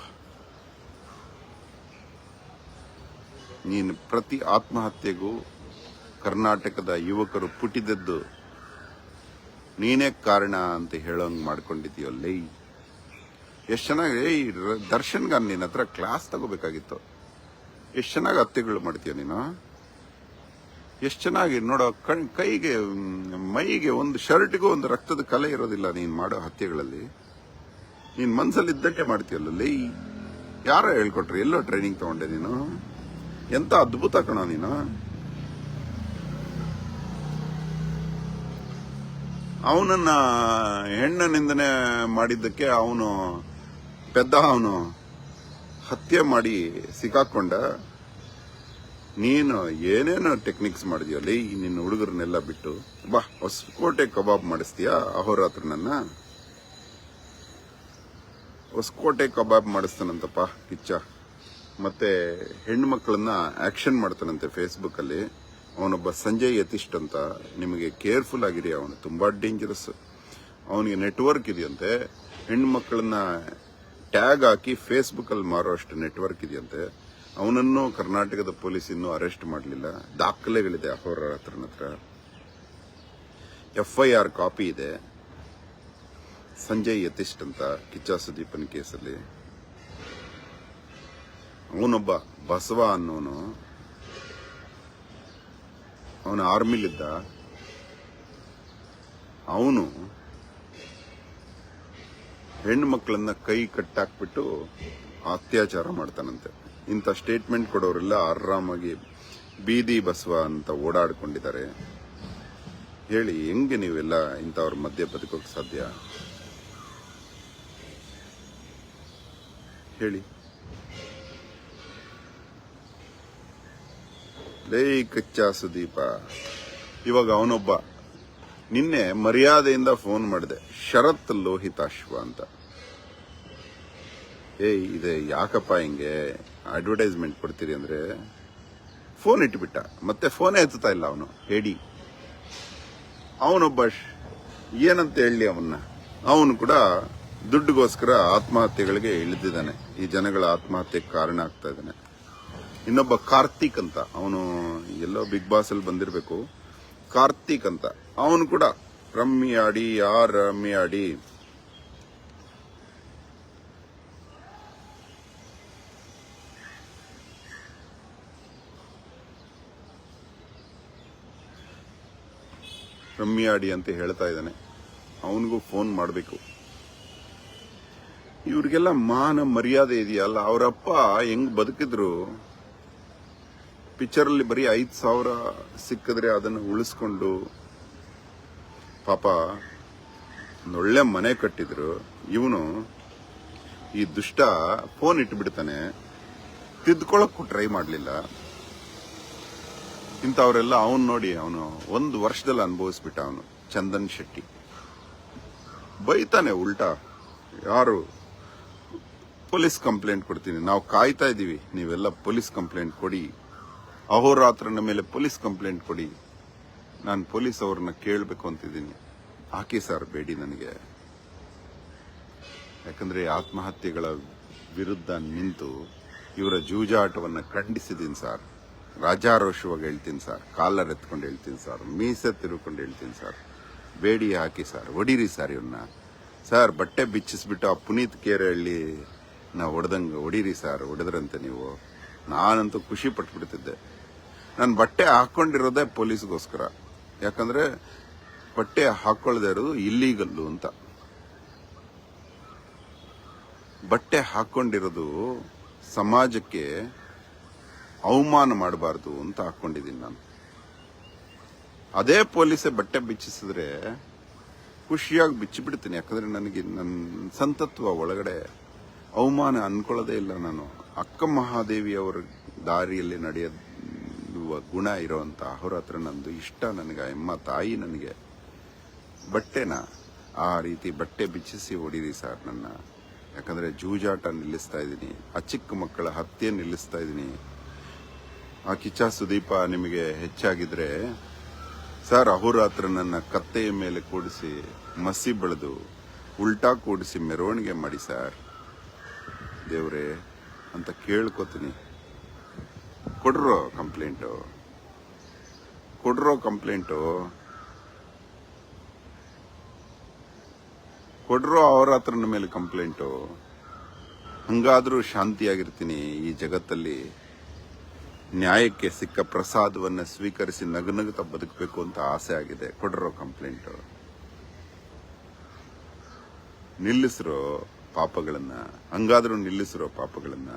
ನೀನು ಪ್ರತಿ ಆತ್ಮಹತ್ಯೆಗೂ ಕರ್ನಾಟಕದ ಯುವಕರು ಪುಟಿದದ್ದು ನೀನೇ ಕಾರಣ ಅಂತ ಹೇಳೋಂಗ್ ಮಾಡ್ಕೊಂಡಿದೀಯಲ್ಲೇ. ಎಷ್ಟು ಚೆನ್ನಾಗಿ ದರ್ಶನ್ಗ ನಿನ್ನ ಹತ್ರ ಕ್ಲಾಸ್ ತಗೋಬೇಕಾಗಿತ್ತು. ಎಷ್ಟು ಚೆನ್ನಾಗಿ ಹತ್ಯೆಗಳು ಮಾಡ್ತೀಯ ನೀನು. ಎಷ್ಟು ಚೆನ್ನಾಗಿ ನೋಡೋ, ಕೈಗೆ ಮೈಗೆ ಒಂದು ಶರ್ಟ್ಗೂ ಒಂದು ರಕ್ತದ ಕಲೆ ಇರೋದಿಲ್ಲ ನೀನ್ ಮಾಡೋ ಹತ್ಯೆಗಳಲ್ಲಿ. ನೀನ್ ಮನ್ಸಲ್ಲಿ ಇದ್ದಕ್ಕೆ ಮಾಡ್ತೀಯಲ್ಲೇ. ಯಾರೋ ಹೇಳ್ಕೊಟ್ರಿ? ಎಲ್ಲೋ ಟ್ರೈನಿಂಗ್ ತಗೊಂಡೆ ನೀನು? ಎಂತ ಅದ್ಭುತ ಕಣ ನೀನು. ಅವನನ್ನ ಹೆಣ್ಣ ನಿಂದನೆ ಮಾಡಿದ್ದಕ್ಕೆ ಅವನು ಹತ್ಯೆ ಮಾಡಿ ಸಿಕ್ಕಾಕೊಂಡ. ನೀನು ಏನೇನೋ ಟೆಕ್ನಿಕ್ಸ್ ಮಾಡಿದ್ಯಲ್ಲ ನಿನ್ನ ಹುಡುಗರನ್ನೆಲ್ಲ ಬಿಟ್ಟು. ಬಾ, ಹೊಸಕೋಟೆ ಕಬಾಬ್ ಮಾಡಿಸ್ತೀಯಾ ಅಹೋರಾತ್ರ? ನನ್ನ ಹೊಸಕೋಟೆ ಕಬಾಬ್ ಮಾಡಿಸ್ತಾನಂತಪ್ಪ ಕಿಚ್ಚ. ಮತ್ತೆ ಹೆಣ್ಮಕ್ಳನ್ನ ಆಕ್ಷನ್ ಮಾಡ್ತಾನಂತೆ ಫೇಸ್ಬುಕ್ ಅಲ್ಲಿ. ಅವನೊಬ್ಬ ಸಂಜಯ್ ಯತೀಶ್ ಅಂತ, ನಿಮಗೆ ಕೇರ್ಫುಲ್ ಆಗಿರಿ, ಅವನು ತುಂಬಾ ಡೇಂಜರಸ್. ಅವನಿಗೆ ನೆಟ್ವರ್ಕ್ ಇದೆಯಂತೆ, ಹೆಣ್ಮಕ್ಳನ್ನ ಟ್ಯಾಗ್ ಹಾಕಿ ಫೇಸ್ಬುಕ್ ಅಲ್ಲಿ ಮಾರೋ ಅಷ್ಟು ನೆಟ್ವರ್ಕ್ ಇದೆಯಂತೆ. ಅವನನ್ನು ಕರ್ನಾಟಕದ ಪೊಲೀಸ್ ಇನ್ನೂ ಅರೆಸ್ಟ್ ಮಾಡಲಿಲ್ಲ. ದಾಖಲೆಗಳಿದೆ ಅಹೋರಾತ್ರನ ಹತ್ರ. FIR ಕಾಪಿ ಇದೆ. ಸಂಜಯ್ ಯತೀಶ್ ಅಂತ ಕಿಚ್ಚ ಸುದೀಪನ್ ಕೇಸಲ್ಲಿ. ಅವನೊಬ್ಬ ಬಸವ ಅನ್ನೋನು, ಅವನ ಆರ್ಮಿಲಿದ್ದ. ಅವನು ಹೆಣ್ಣು ಮಕ್ಕಳನ್ನ ಕೈ ಕಟ್ಟಾಕ್ಬಿಟ್ಟು ಅತ್ಯಾಚಾರ ಮಾಡ್ತಾನಂತೆ. ಇಂಥ ಸ್ಟೇಟ್ಮೆಂಟ್ ಕೊಡೋರೆಲ್ಲ ಆರಾಮಾಗಿ ಬೀದಿ ಬಸವ ಅಂತ ಓಡಾಡ್ಕೊಂಡಿದ್ದಾರೆ. ಹೇಳಿ, ಹೆಂಗೆ ನೀವೆಲ್ಲ ಇಂಥವ್ರ ಮಧ್ಯೆ ಬದುಕೋಕೆ ಸಾಧ್ಯ? ಹೇಳಿ. ಲೇ ಕಿಚ್ಚ ಸುದೀಪ, ಇವಾಗ ಅವನೊಬ್ಬ ನಿನ್ನೆ ಮರ್ಯಾದೆಯಿಂದ ಫೋನ್ ಮಾಡಿದೆ, ಶರತ್ ಲೋಹಿತಾಶ್ವ ಅಂತ. ಇದೆ ಯಾಕಪ್ಪ ಹಿಂಗೆ ಅಡ್ವರ್ಟೈಸ್ಮೆಂಟ್ ಕೊಡ್ತೀರಿ ಅಂದ್ರೆ ಫೋನ್ ಇಟ್ಬಿಟ್ಟ. ಮತ್ತೆ ಫೋನೇ ಎತ್ತುತ್ತಾ ಇಲ್ಲ ಅವನು. ಹೇಳಿ ಅವನೊಬ್ಬ ಏನಂತ ಹೇಳಿ ಅವನ್ನ. ಅವನು ಕೂಡ ದುಡ್ಡುಗೋಸ್ಕರ ಆತ್ಮಹತ್ಯೆಗಳಿಗೆ ಇಳಿದಿದ್ದಾನೆ. ಈ ಜನಗಳ ಆತ್ಮಹತ್ಯೆಗೆ ಕಾರಣ ಆಗ್ತಾ ಇದ್ದಾನೆ. ಇನ್ನೊಬ್ಬ ಕಾರ್ತಿಕ್ ಅಂತ, ಅವನು ಎಲ್ಲೋ ಬಿಗ್ ಬಾಸ್ ಅಲ್ಲಿ ಬಂದಿರಬೇಕು. ಕಾರ್ತಿಕ್ ಅಂತ ಅವನು ಕೂಡ ರಮ್ಮಿ ಆಡಿ ಅಂತ ಹೇಳ್ತಾ ಇದ್ದಾನೆ. ಅವನಿಗೂ ಫೋನ್ ಮಾಡಬೇಕು. ಇವ್ರಿಗೆಲ್ಲ ಮಾನ ಮರ್ಯಾದೆ ಇದೆಯಲ್ಲ. ಅವರಪ್ಪ ಹೆಂಗ್ ಬದುಕಿದ್ರು. ಪಿಕ್ಚರ್ ಅಲ್ಲಿ ಬರೀ 5,000 ಸಿಕ್ಕಿದ್ರೆ ಅದನ್ನು ಉಳಿಸ್ಕೊಂಡು ಪಾಪ ಒಳ್ಳೆ ಮನೆ ಕಟ್ಟಿದ್ರು. ಇವನು ಈ ದುಷ್ಟ ಫೋನ್ ಇಟ್ಬಿಡ್ತಾನೆ. ತಿದ್ಕೊಳ್ಳಕ್ಕೂ ಟ್ರೈ ಮಾಡಲಿಲ್ಲ. ಇಂಥವರೆಲ್ಲ ಅವನು ನೋಡಿ ಅವನು 1 ವರ್ಷದಲ್ಲಿ ಅನುಭವಿಸ್ಬಿಟ್ಟ. ಅವನು ಚಂದನ್ ಶೆಟ್ಟಿ ಬೈತಾನೆ ಉಲ್ಟಾ. ಯಾರು ಪೊಲೀಸ್ ಕಂಪ್ಲೇಂಟ್ ಕೊಡ್ತೀನಿ, ನಾವು ಕಾಯ್ತಾ ಇದ್ದೀವಿ, ನೀವೆಲ್ಲ ಪೊಲೀಸ್ ಕಂಪ್ಲೇಂಟ್ ಕೊಡಿ, ಅಹೋರಾತ್ರನ ಮೇಲೆ ಪೊಲೀಸ್ ಕಂಪ್ಲೇಂಟ್ ಕೊಡಿ. ನಾನು ಪೊಲೀಸ್ ಅವ್ರನ್ನ ಕೇಳಬೇಕು ಅಂತಿದ್ದೀನಿ. ಹಾಕಿ ಸರ್, ಬೇಡಿ ನನಗೆ. ಯಾಕಂದ್ರೆ ಆತ್ಮಹತ್ಯೆಗಳ ವಿರುದ್ಧ ನಿಂತು ಇವರ ಜೂಜಾಟವನ್ನ ಖಂಡಿಸಿದ್ದೀನಿ ಸರ್. ರಾಜಾರೋಷವಾಗಿ ಹೇಳ್ತೀನಿ ಸರ್. ಕಾಲರ್ ಎತ್ಕೊಂಡು ಹೇಳ್ತೀನಿ ಸರ್. ಮೀಸೆ ತಿರುಕೊಂಡು ಹೇಳ್ತೀನಿ ಸರ್. ಬೇಡಿ ಹಾಕಿ ಸರ್. ಹೊಡೀರಿ ಸರ್ ಇವನ್ನ. ಸರ್ ಬಟ್ಟೆ ಬಿಚ್ಚಿಸ್ಬಿಟ್ಟು ಆ ಪುನೀತ್ ಕೇರಹಳ್ಳಿ ನಾ ಹೊಡೆದಂಗೆ ಹೊಡೀರಿ ಸರ್. ಹೊಡೆದ್ರಂತೆ ನೀವು. ನಾನಂತೂ ಖುಷಿ ಪಟ್ಬಿಡ್ತಿದ್ದೆ. ನಾನು ಬಟ್ಟೆ ಹಾಕೊಂಡಿರೋದೇ ಪೊಲೀಸ್ಗೋಸ್ಕರ. ಯಾಕಂದ್ರೆ ಬಟ್ಟೆ ಹಾಕೊಳ್ಳದೆ ಇರೋದು ಇಲ್ಲೀಗಲ್ಲು ಅಂತ. ಬಟ್ಟೆ ಹಾಕೊಂಡಿರೋದು ಸಮಾಜಕ್ಕೆ ಅವಮಾನ ಮಾಡಬಾರ್ದು ಅಂತ ಹಾಕೊಂಡಿದ್ದೀನಿ ನಾನು. ಅದೇ ಪೊಲೀಸೇ ಬಟ್ಟೆ ಬಿಚ್ಚಿಸಿದ್ರೆ ಖುಷಿಯಾಗಿ ಬಿಚ್ಚಿಬಿಡ್ತೀನಿ. ಯಾಕಂದ್ರೆ ನನಗೆ ನನ್ನ ಸಂತತ್ವ ಒಳಗಡೆ ಅವಮಾನ ಅನ್ಕೊಳ್ಳೋದೇ ಇಲ್ಲ. ನಾನು ಅಕ್ಕ ಮಹಾದೇವಿ ಅವರ ದಾರಿಯಲ್ಲಿ ನಡೆಯುವ ಗುಣ ಇರೋಂತ ಅವ್ರ ಹತ್ರ ನಂದು ಇಷ್ಟ. ನನಗೆ ಅಮ್ಮ ತಾಯಿ ನನಗೆ ಬಟ್ಟೆನ ಆ ರೀತಿ ಬಟ್ಟೆ ಬಿಚ್ಚಿಸಿ ಹೊಡೀರಿ ಸರ್ ನನ್ನ. ಯಾಕಂದ್ರೆ ಜೂಜಾಟ ನಿಲ್ಲಿಸ್ತಾ ಇದ್ದೀನಿ. ಆ ಚಿಕ್ಕ ಮಕ್ಕಳ ಹತ್ಯೆ ನಿಲ್ಲಿಸ್ತಾ ಇದ್ದೀನಿ. ಆ ಕಿಚ್ಚ ಸುದೀಪ ನಿಮಗೆ ಹೆಚ್ಚಾಗಿದ್ರೆ ಸರ್, ಅಹೋರಾತ್ರ ನನ್ನ ಕತ್ತೆಯ ಮೇಲೆ ಕೂಡಿಸಿ ಮಸಿ ಬೆಳೆದು ಉಲ್ಟಾ ಕೂಡಿಸಿ ಮೆರವಣಿಗೆ ಮಾಡಿ ಸರ್ ದೇವ್ರೆ ಅಂತ ಕೇಳ್ಕೊತೀನಿ. ಕೊಡ್ರೋ ಕಂಪ್ಲೇಂಟು, ಕೊಡ್ರೋ ಅವ್ರ ಹತ್ರನ ಮೇಲೆ ಕಂಪ್ಲೇಂಟು. ಹಂಗಾದ್ರೂ ಶಾಂತಿಯಾಗಿರ್ತೀನಿ. ಈ ಜಗತ್ತಲ್ಲಿ ನ್ಯಾಯಕ್ಕೆ ಸಿಕ್ಕ ಪ್ರಸಾದವನ್ನ ಸ್ವೀಕರಿಸಿ ನಗುನಗುತ್ತಾ ಬದುಕಬೇಕು ಅಂತ ಆಸೆ ಆಗಿದೆ. ಕೊಡ್ರೋ ಕಂಪ್ಲೇಂಟು. ನಿಲ್ಲಿಸ್ರೋ ಪಾಪಗಳನ್ನ. ಹಂಗಾದ್ರೂ ನಿಲ್ಲಿಸ್ರೋ ಪಾಪಗಳನ್ನ.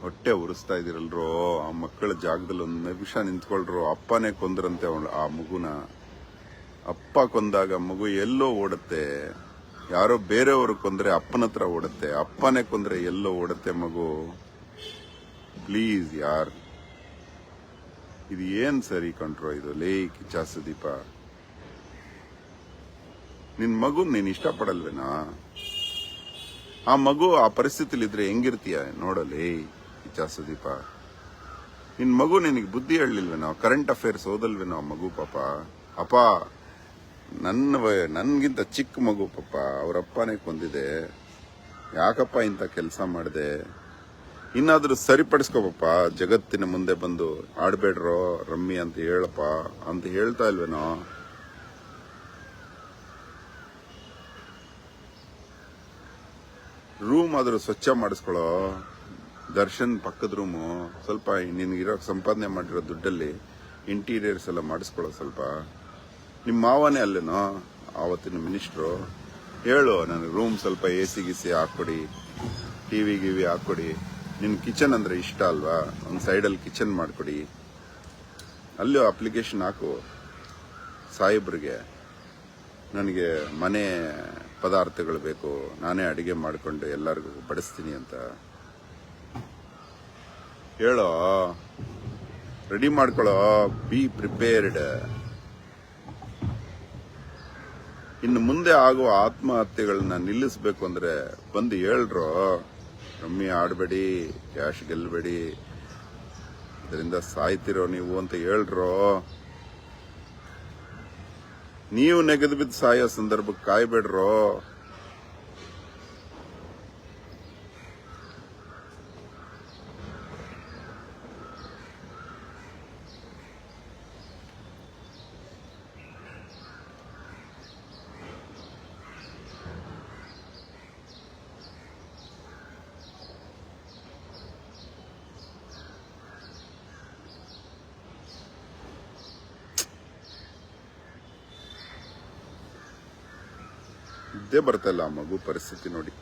ಹೊಟ್ಟೆ ಉರಿಸ್ತಾ ಇದೀರಲ್ರೋ. ಆ ಮಕ್ಕಳ ಜಾಗದಲ್ಲಿ ಒಂದು ನಿಮಿಷ ನಿಂತ್ಕೊಳ್ರೋ. ಅಪ್ಪನೇ ಕೊಂದ್ರಂತೆ ಆ ಮಗುನ. ಅಪ್ಪ ಕೊಂದಾಗ ಮಗು ಎಲ್ಲೋ ಓಡುತ್ತೆ. ಯಾರೋ ಬೇರೆಯವರು ಕೊಂದ್ರೆ ಅಪ್ಪನ ಹತ್ರ ಓಡುತ್ತೆ. ಅಪ್ಪನೇ ಕೊಂದ್ರೆ ಎಲ್ಲೋ ಓಡುತ್ತೆ ಮಗು. ಪ್ಲೀಸ್ ಯಾರ್, ಇದು ಏನ್ ಸರಿ ಕಂಟ್ರೋ ಇದು? ಲೇ ಕಿಚ್ಚ ಸುದೀಪ, ನಿನ್ ಮಗು ನೀನ್ ಇಷ್ಟಪಡಲ್ವೇನಾ? ಆ ಮಗು ಆ ಪರಿಸ್ಥಿತಿಲಿದ್ರೆ ಹೆಂಗಿರ್ತೀಯ ನೋಡಲಿ ಕಿಚ್ಚ ಸುದೀಪ. ನಿನ್ ಮಗು ನಿನಗೆ ಬುದ್ಧಿ ಹೇಳಲಿಲ್ವೇನೋ? ಕರೆಂಟ್ ಅಫೇರ್ಸ್ ಓದಲ್ವೇನೋ ಆ ಮಗು ಪಾಪ? ಅಪ್ಪ ನನ್ಗಿಂತ ಚಿಕ್ಕ ಮಗು ಪಾಪ, ಅವರಪ್ಪನೇ ಕೊಂದಿದೆ. ಯಾಕಪ್ಪ ಇಂಥ ಕೆಲಸ ಮಾಡಿದೆ? ಇನ್ನಾದ್ರೂ ಸರಿಪಡಿಸ್ಕೋಪಪ್ಪ. ಜಗತ್ತಿನ ಮುಂದೆ ಬಂದು ಆಡ್ಬೇಡ್ರೋ ರಮ್ಮಿ ಅಂತ ಹೇಳಪ್ಪ ಅಂತ ಹೇಳ್ತಾ ಇಲ್ವೇನೋ? ರೂಮ್ ಆದ್ರೂ ಸ್ವಚ್ಛ ಮಾಡಿಸ್ಕೊಳ್ಳೋ. ದರ್ಶನ್ ಪಕ್ಕದ ರೂಮು ಸ್ವಲ್ಪ ನಿನ್ಗಿರೋ ಸಂಪಾದನೆ ಮಾಡಿರೋ ದುಡ್ಡಲ್ಲಿ ಇಂಟೀರಿಯರ್ಸ್ ಎಲ್ಲ ಮಾಡಿಸ್ಕೊಳ್ಳೋ ಸ್ವಲ್ಪ. ನಿಮ್ಮ ಮಾವನೇ ಅಲ್ಲೇನೋ ಆವತ್ತಿನ ಮಿನಿಸ್ಟ್ರು. ಹೇಳು ನನಗೆ ರೂಮ್ ಸ್ವಲ್ಪ AC ಗಿಸಿ ಹಾಕ್ಕೊಡಿ, ಟಿವಿ ಗಿವಿ ಹಾಕ್ಕೊಡಿ. ನಿನ್ ಕಿಚನ್ ಅಂದ್ರೆ ಇಷ್ಟ ಅಲ್ವಾ? ಒಂದು ಸೈಡಲ್ಲಿ ಕಿಚನ್ ಮಾಡ್ಕೊಡಿ. ಅಲ್ಲೂ ಅಪ್ಲಿಕೇಶನ್ ಹಾಕು ಸಾಹೇಬ್ರಿಗೆ, ನನಗೆ ಮನೆ ಪದಾರ್ಥಗಳು ಬೇಕು, ನಾನೇ ಅಡಿಗೆ ಮಾಡಿಕೊಂಡು ಎಲ್ಲರಿಗೂ ಬಡಿಸ್ತೀನಿ ಅಂತ. ಹೇಳೋ, ರೆಡಿ ಮಾಡ್ಕೊಳ್ಳೋ, ಬಿ ಪ್ರಿಪೇರ್ಡ್. ಇನ್ನು ಮುಂದೆ ಆಗುವ ಆತ್ಮಹತ್ಯೆಗಳನ್ನ ನಿಲ್ಲಿಸಬೇಕು ಅಂದ್ರೆ ಬಂದು ಹೇಳ್ರೋ, ರಮ್ಮಿ ಆಡಬೇಡಿ, ಕ್ಯಾಶ್ ಗೆಲ್ಲಬೇಡಿ, ಇದರಿಂದ ಸಾಯ್ತಿರೋ ನೀವು ಅಂತ ಹೇಳ್ರೋ. ನೀವು ನೆಗೆದು ಬಿದ್ದು ಸಾಯೋ ಸಂದರ್ಭಕ್ಕೆ ಕಾಯ್ಬೇಡ್ರೋ. ಇದ್ದೇ ಬರ್ತಲ್ಲ ಆ ಮಗು ಪರಿಸ್ಥಿತಿ ನೋಡಿ.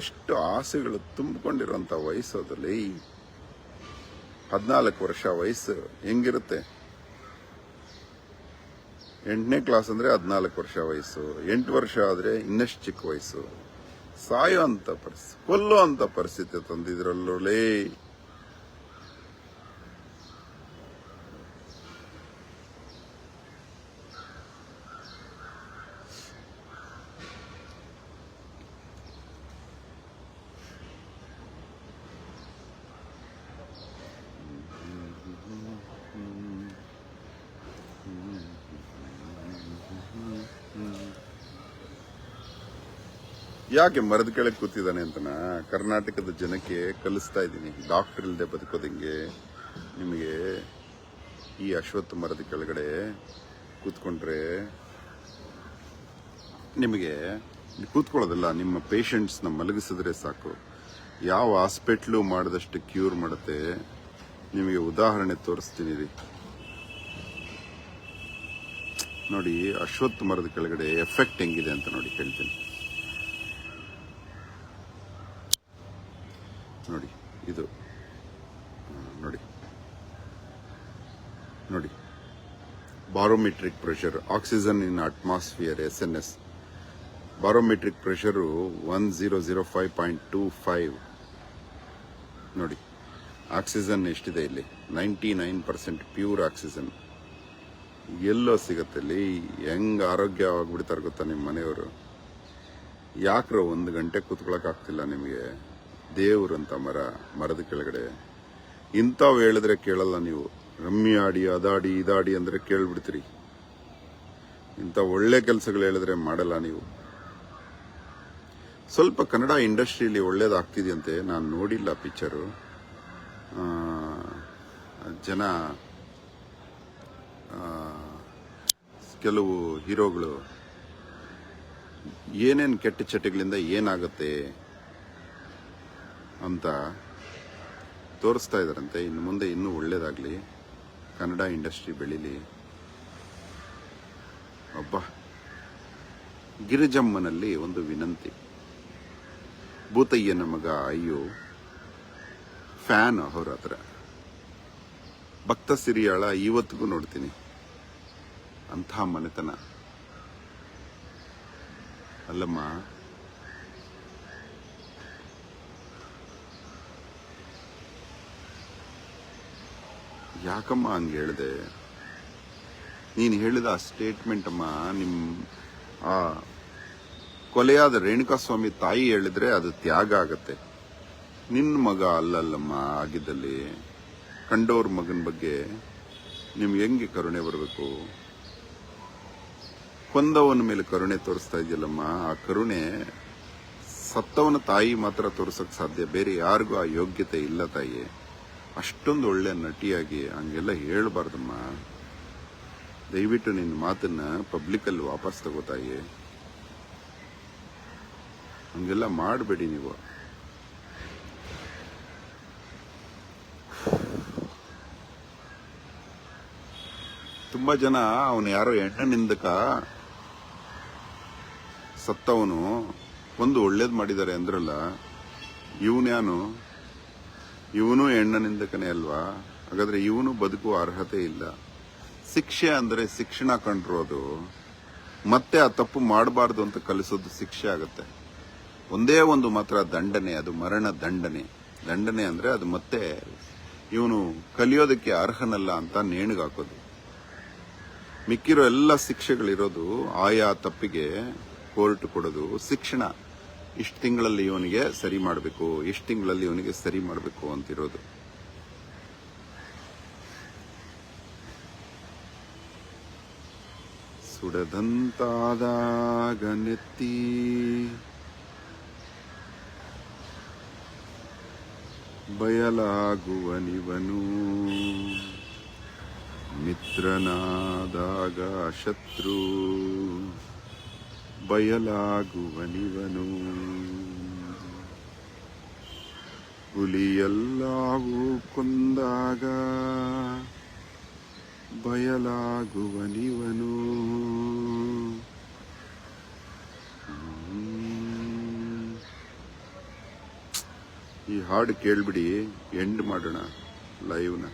ಎಷ್ಟು ಆಸೆಗಳು ತುಂಬಿಕೊಂಡಿರುವಂತ ವಯಸ್ಸು ಅದಲ್ಲಿ. 14 ವರ್ಷ ವಯಸ್ಸು ಹೆಂಗಿರುತ್ತೆ? 8ನೇ ಕ್ಲಾಸ್ ಅಂದ್ರೆ 14 ವರ್ಷ ವಯಸ್ಸು, 8 ವರ್ಷ ಆದ್ರೆ ಇನ್ನಷ್ಟು ಚಿಕ್ಕ ವಯಸ್ಸು. ಸಾಯೋ ಅಂತ ಪರಿಸ್ಥಿತಿ, ಕೊಲ್ಲೋ ಅಂತ ಪರಿಸ್ಥಿತಿ ತಂದಿದ್ರಲ್ಲೇ. ಯಾಕೆ ಮರದ ಕೆಳಗೆ ಕೂತಿದ್ದಾನೆ ಅಂತನ ಕರ್ನಾಟಕದ ಜನಕ್ಕೆ ಕಲಿಸ್ತಾ ಇದ್ದೀನಿ. ಡಾಕ್ಟರ್ ಇಲ್ಲದೆ ಬದುಕೋದಂಗೆ. ನಿಮಗೆ ಈ ಅಶ್ವತ್ಥ ಮರದ ಕೆಳಗಡೆ ಕೂತ್ಕೊಂಡ್ರೆ ನಿಮಗೆ ಕೂತ್ಕೊಳ್ಳೋದಿಲ್ಲ, ನಿಮ್ಮ ಪೇಷಂಟ್ಸ್ನ ಮಲಗಿಸಿದ್ರೆ ಸಾಕು. ಯಾವ ಹಾಸ್ಪಿಟ್ಲು ಮಾಡಿದಷ್ಟು ಕ್ಯೂರ್ ಮಾಡುತ್ತೆ. ನಿಮಗೆ ಉದಾಹರಣೆ ತೋರಿಸ್ತೀನಿ ರೀ. ನೋಡಿ ಅಶ್ವತ್ಥ ಮರದ ಕೆಳಗಡೆ ಎಫೆಕ್ಟ್ ಹೆಂಗಿದೆ ಅಂತ ನೋಡಿ ಹೇಳ್ತೀನಿ. ನೋಡಿ ಇದು ನೋಡಿ ನೋಡಿ barometric pressure, oxygen in atmosphere, SNS. Barometric pressure 1005.25. ನೋಡಿ ಆಕ್ಸಿಜನ್ ಎಷ್ಟಿದೆ ಇಲ್ಲಿ? 99% ಪ್ಯೂರ್ ಆಕ್ಸಿಜನ್. ಎಲ್ಲೋ ಸಿಗತ್ತೆ ಇಲ್ಲಿ. ಹೆಂಗ್ ಆರೋಗ್ಯವಾಗ್ಬಿಡ್ತಾರೆ ಗೊತ್ತಾ ನಿಮ್ಮ ಮನೆಯವರು? ಯಾಕ್ರೋ 1 ಗಂಟೆ ಕೂತ್ಕೊಳಕ್ ಆಗ್ತಿಲ್ಲ ನಿಮಗೆ? ದೇವ್ರಂತ ಮರದ ಕೆಳಗಡೆ ಇಂಥವು ಹೇಳಿದ್ರೆ ಕೇಳಲ್ಲ ನೀವು. ರಮ್ಮಿ ಆಡಿ, ಅದಾಡಿ, ಇದಾಡಿ ಅಂದ್ರೆ ಕೇಳ್ಬಿಡ್ತೀರಿ. ಇಂಥ ಒಳ್ಳೆ ಕೆಲಸಗಳು ಹೇಳಿದ್ರೆ ಮಾಡಲ್ಲ ನೀವು. ಸ್ವಲ್ಪ ಕನ್ನಡ ಇಂಡಸ್ಟ್ರಿಯಲ್ಲಿ ಒಳ್ಳೇದಾಗ್ತಿದೆಯಂತೆ. ನಾನು ನೋಡಿಲ್ಲ ಪಿಕ್ಚರು. ಜನ ಕೆಲವು ಹೀರೋಗಳು ಏನೇನು ಕೆಟ್ಟ ಚಟಗಳಿಂದ ಏನಾಗುತ್ತೆ ಅಂತ ತೋರಿಸ್ತಾ ಇದ್ದಾರಂತೆ. ಇನ್ನು ಮುಂದೆ ಇನ್ನೂ ಒಳ್ಳೇದಾಗ್ಲಿ, ಕನ್ನಡ ಇಂಡಸ್ಟ್ರಿ ಬೆಳೀಲಿ. ಒಬ್ಬ ಗಿರಿಜಮ್ಮನಲ್ಲಿ ಒಂದು ವಿನಂತಿ. ಭೂತಯ್ಯನ ಮಗ ಅಯ್ಯೋ ಫ್ಯಾನ್ ಅವ್ರ ಹತ್ರ. ಭಕ್ತ ಸಿರಿಯಾಳ ಇವತ್ತಿಗೂ ನೋಡ್ತೀನಿ. ಅಂಥ ಮನೆತನ ಅಲ್ಲಮ್ಮ. ಯಾಕಮ್ಮ ಹಂಗೆ ಹೇಳಿದೆ? ನೀನು ಹೇಳಿದ ಆ ಸ್ಟೇಟ್ಮೆಂಟ್ ಅಮ್ಮ, ಆ ಕೊಲೆಯಾದ ರೇಣುಕಾಸ್ವಾಮಿ ತಾಯಿ ಹೇಳಿದ್ರೆ ಅದು ತ್ಯಾಗ ಆಗತ್ತೆ. ನಿನ್ನ ಮಗ ಅಲ್ಲಲ್ಲಮ್ಮ ಆಗಿದ್ದಲ್ಲಿ. ಕಂಡೋರ್ ಮಗನ ಬಗ್ಗೆ ನಿಮ್ಗೆ ಹೆಂಗೆ ಕರುಣೆ ಬರಬೇಕು? ಕೊಂದವನ ಮೇಲೆ ಕರುಣೆ ತೋರಿಸ್ತಾ ಇದೆಯಲ್ಲಮ್ಮ. ಆ ಕರುಣೆ ಸತ್ತವನ ತಾಯಿ ಮಾತ್ರ ತೋರ್ಸಕ್ ಸಾಧ್ಯ, ಬೇರೆ ಯಾರಿಗೂ ಆ ಯೋಗ್ಯತೆ ಇಲ್ಲ ತಾಯಿ. ಅಷ್ಟೊಂದು ಒಳ್ಳೆ ನಟಿಯಾಗಿ ಹಂಗೆಲ್ಲ ಹೇಳ್ಬಾರ್ದಮ್ಮ. ದಯವಿಟ್ಟು ನಿನ್ನ ಮಾತನ್ನ ಪಬ್ಲಿಕಲ್ಲಿ ವಾಪಸ್ ತಗೋತಾಯಿ. ಹಂಗೆಲ್ಲ ಮಾಡಬೇಡಿ ನೀವು. ತುಂಬಾ ಜನ ಅವನು ಯಾರೋ ಹೆಣ್ಣನಿಂದಕ ಸತ್ತವನು ಒಂದು ಒಳ್ಳೇದು ಮಾಡಿದ್ದಾರೆ ಅಂದ್ರಲ್ಲ, ಇವನ್ಯಾನು? ಇವನು ಹೆಣ್ಣನಿಂದಕನೇ ಅಲ್ವಾ? ಹಾಗಾದ್ರೆ ಇವನು ಬದುಕುವ ಅರ್ಹತೆ ಇಲ್ಲ. ಶಿಕ್ಷೆ ಅಂದ್ರೆ ಶಿಕ್ಷಣ ಕಂಡಿರೋದು, ಮತ್ತೆ ಆ ತಪ್ಪು ಮಾಡಬಾರ್ದು ಅಂತ ಕಲಿಸೋದು ಶಿಕ್ಷೆ ಆಗತ್ತೆ. ಒಂದೇ ಒಂದು ಮಾತ್ರ ದಂಡನೆ, ಅದು ಮರಣ ದಂಡನೆ. ದಂಡನೆ ಅಂದ್ರೆ ಅದು ಮತ್ತೆ ಇವನು ಕಲಿಯೋದಕ್ಕೆ ಅರ್ಹನಲ್ಲ ಅಂತ ನೇಣಿಗಾಕೋದು. ಮಿಕ್ಕಿರೋ ಎಲ್ಲ ಶಿಕ್ಷೆಗಳಿರೋದು ಆಯಾ ತಪ್ಪಿಗೆ ಕೋರ್ಟ್ ಕೊಡೋದು ಶಿಕ್ಷಣ. ಇಷ್ಟು ತಿಂಗಳಲ್ಲಿ ಇವನಿಗೆ ಸರಿ ಮಾಡಬೇಕು, ಇಷ್ಟು ತಿಂಗಳಲ್ಲಿ ಇವನಿಗೆ ಸರಿ ಮಾಡಬೇಕು ಅಂತಿರೋದು. ಸುಡದಂತಾದಾಗ ನೆತ್ತಿ ಬಯಲಾಗುವನಿವನು, ಮಿತ್ರನಾದಾಗ ಶತ್ರು ಬಯಲಾಗುವನಿವನು. ಹುಲಿಯೆಲ್ಲವೂ ಕೊಂದಾಗ ಬಯಲಾಗುವನಿವನು. ಈ ಹಾಡು ಕೇಳ್ಬಿಡಿ, ಎಂಡ್ ಮಾಡೋಣ ಲೈವ್ನ.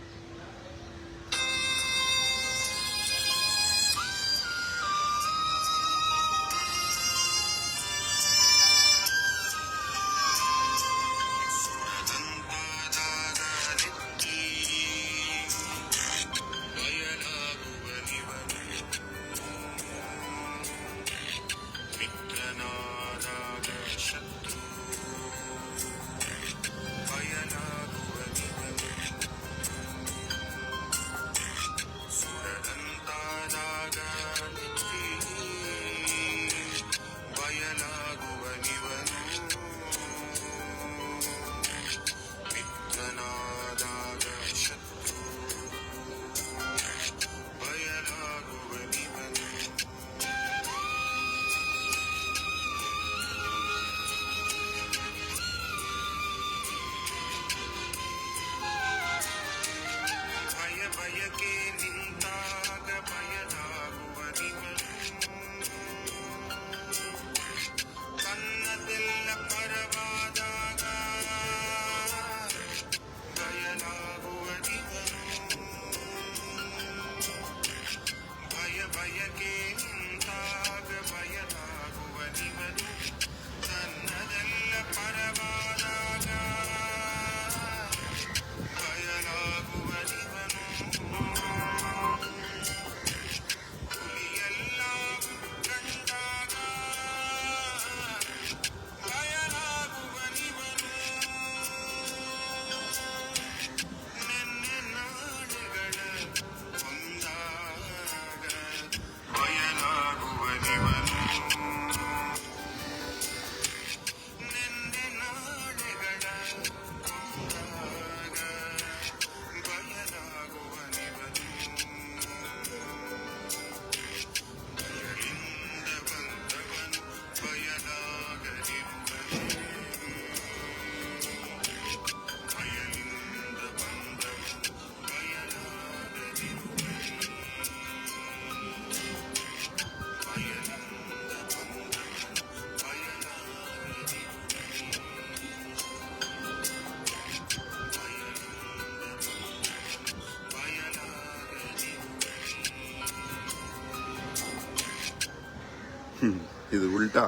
ಇದು ಉಲ್ಟಾ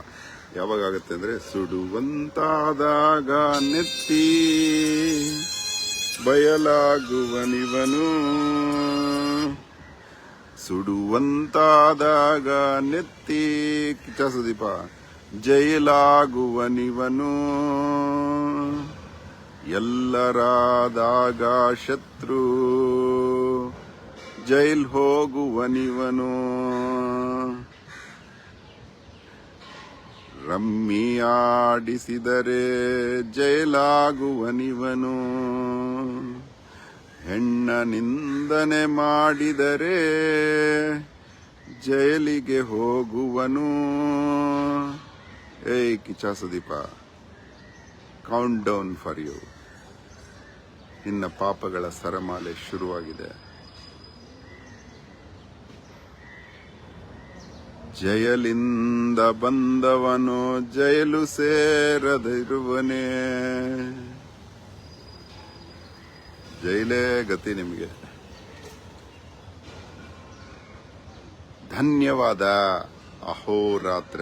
ಯಾವಾಗ ಆಗುತ್ತೆ ಅಂದ್ರೆ, ಸುಡುವಂತಾದಾಗ ನೆತ್ತಿ ಬಯಲಾಗುವನಿವನು, ಸುಡುವಂತಾದಾಗ ನೆತ್ತಿ ಕಿಚ್ಚ ಸುದೀಪ ಜೈಲಾಗುವನಿವನು, ಎಲ್ಲರಾದಾಗ ಶತ್ರು ಜೈಲ್ ಹೋಗುವನಿವನು, ರಮ್ಮಿ ಆಡಿಸಿದರೆ ಜೈಲಾಗುವನಿವನು, ಹೆಣ್ಣ ನಿಂದನೆ ಮಾಡಿದರೆ ಜೈಲಿಗೆ ಹೋಗುವನು. ಏಯ್ Kichcha Sudeepa, countdown for you. ನಿನ್ನ ಪಾಪಗಳ ಸರಮಾಲೆ ಶುರುವಾಗಿದೆ. ಜೈಲಿಂದ ಬಂದವನು ಜೈಲು ಸೇರದಿರುವನೇ, ಜೈಲೇ ಗತಿ ನಿಮಗೆ. ಧನ್ಯವಾದ. ಅಹೋರಾತ್ರ.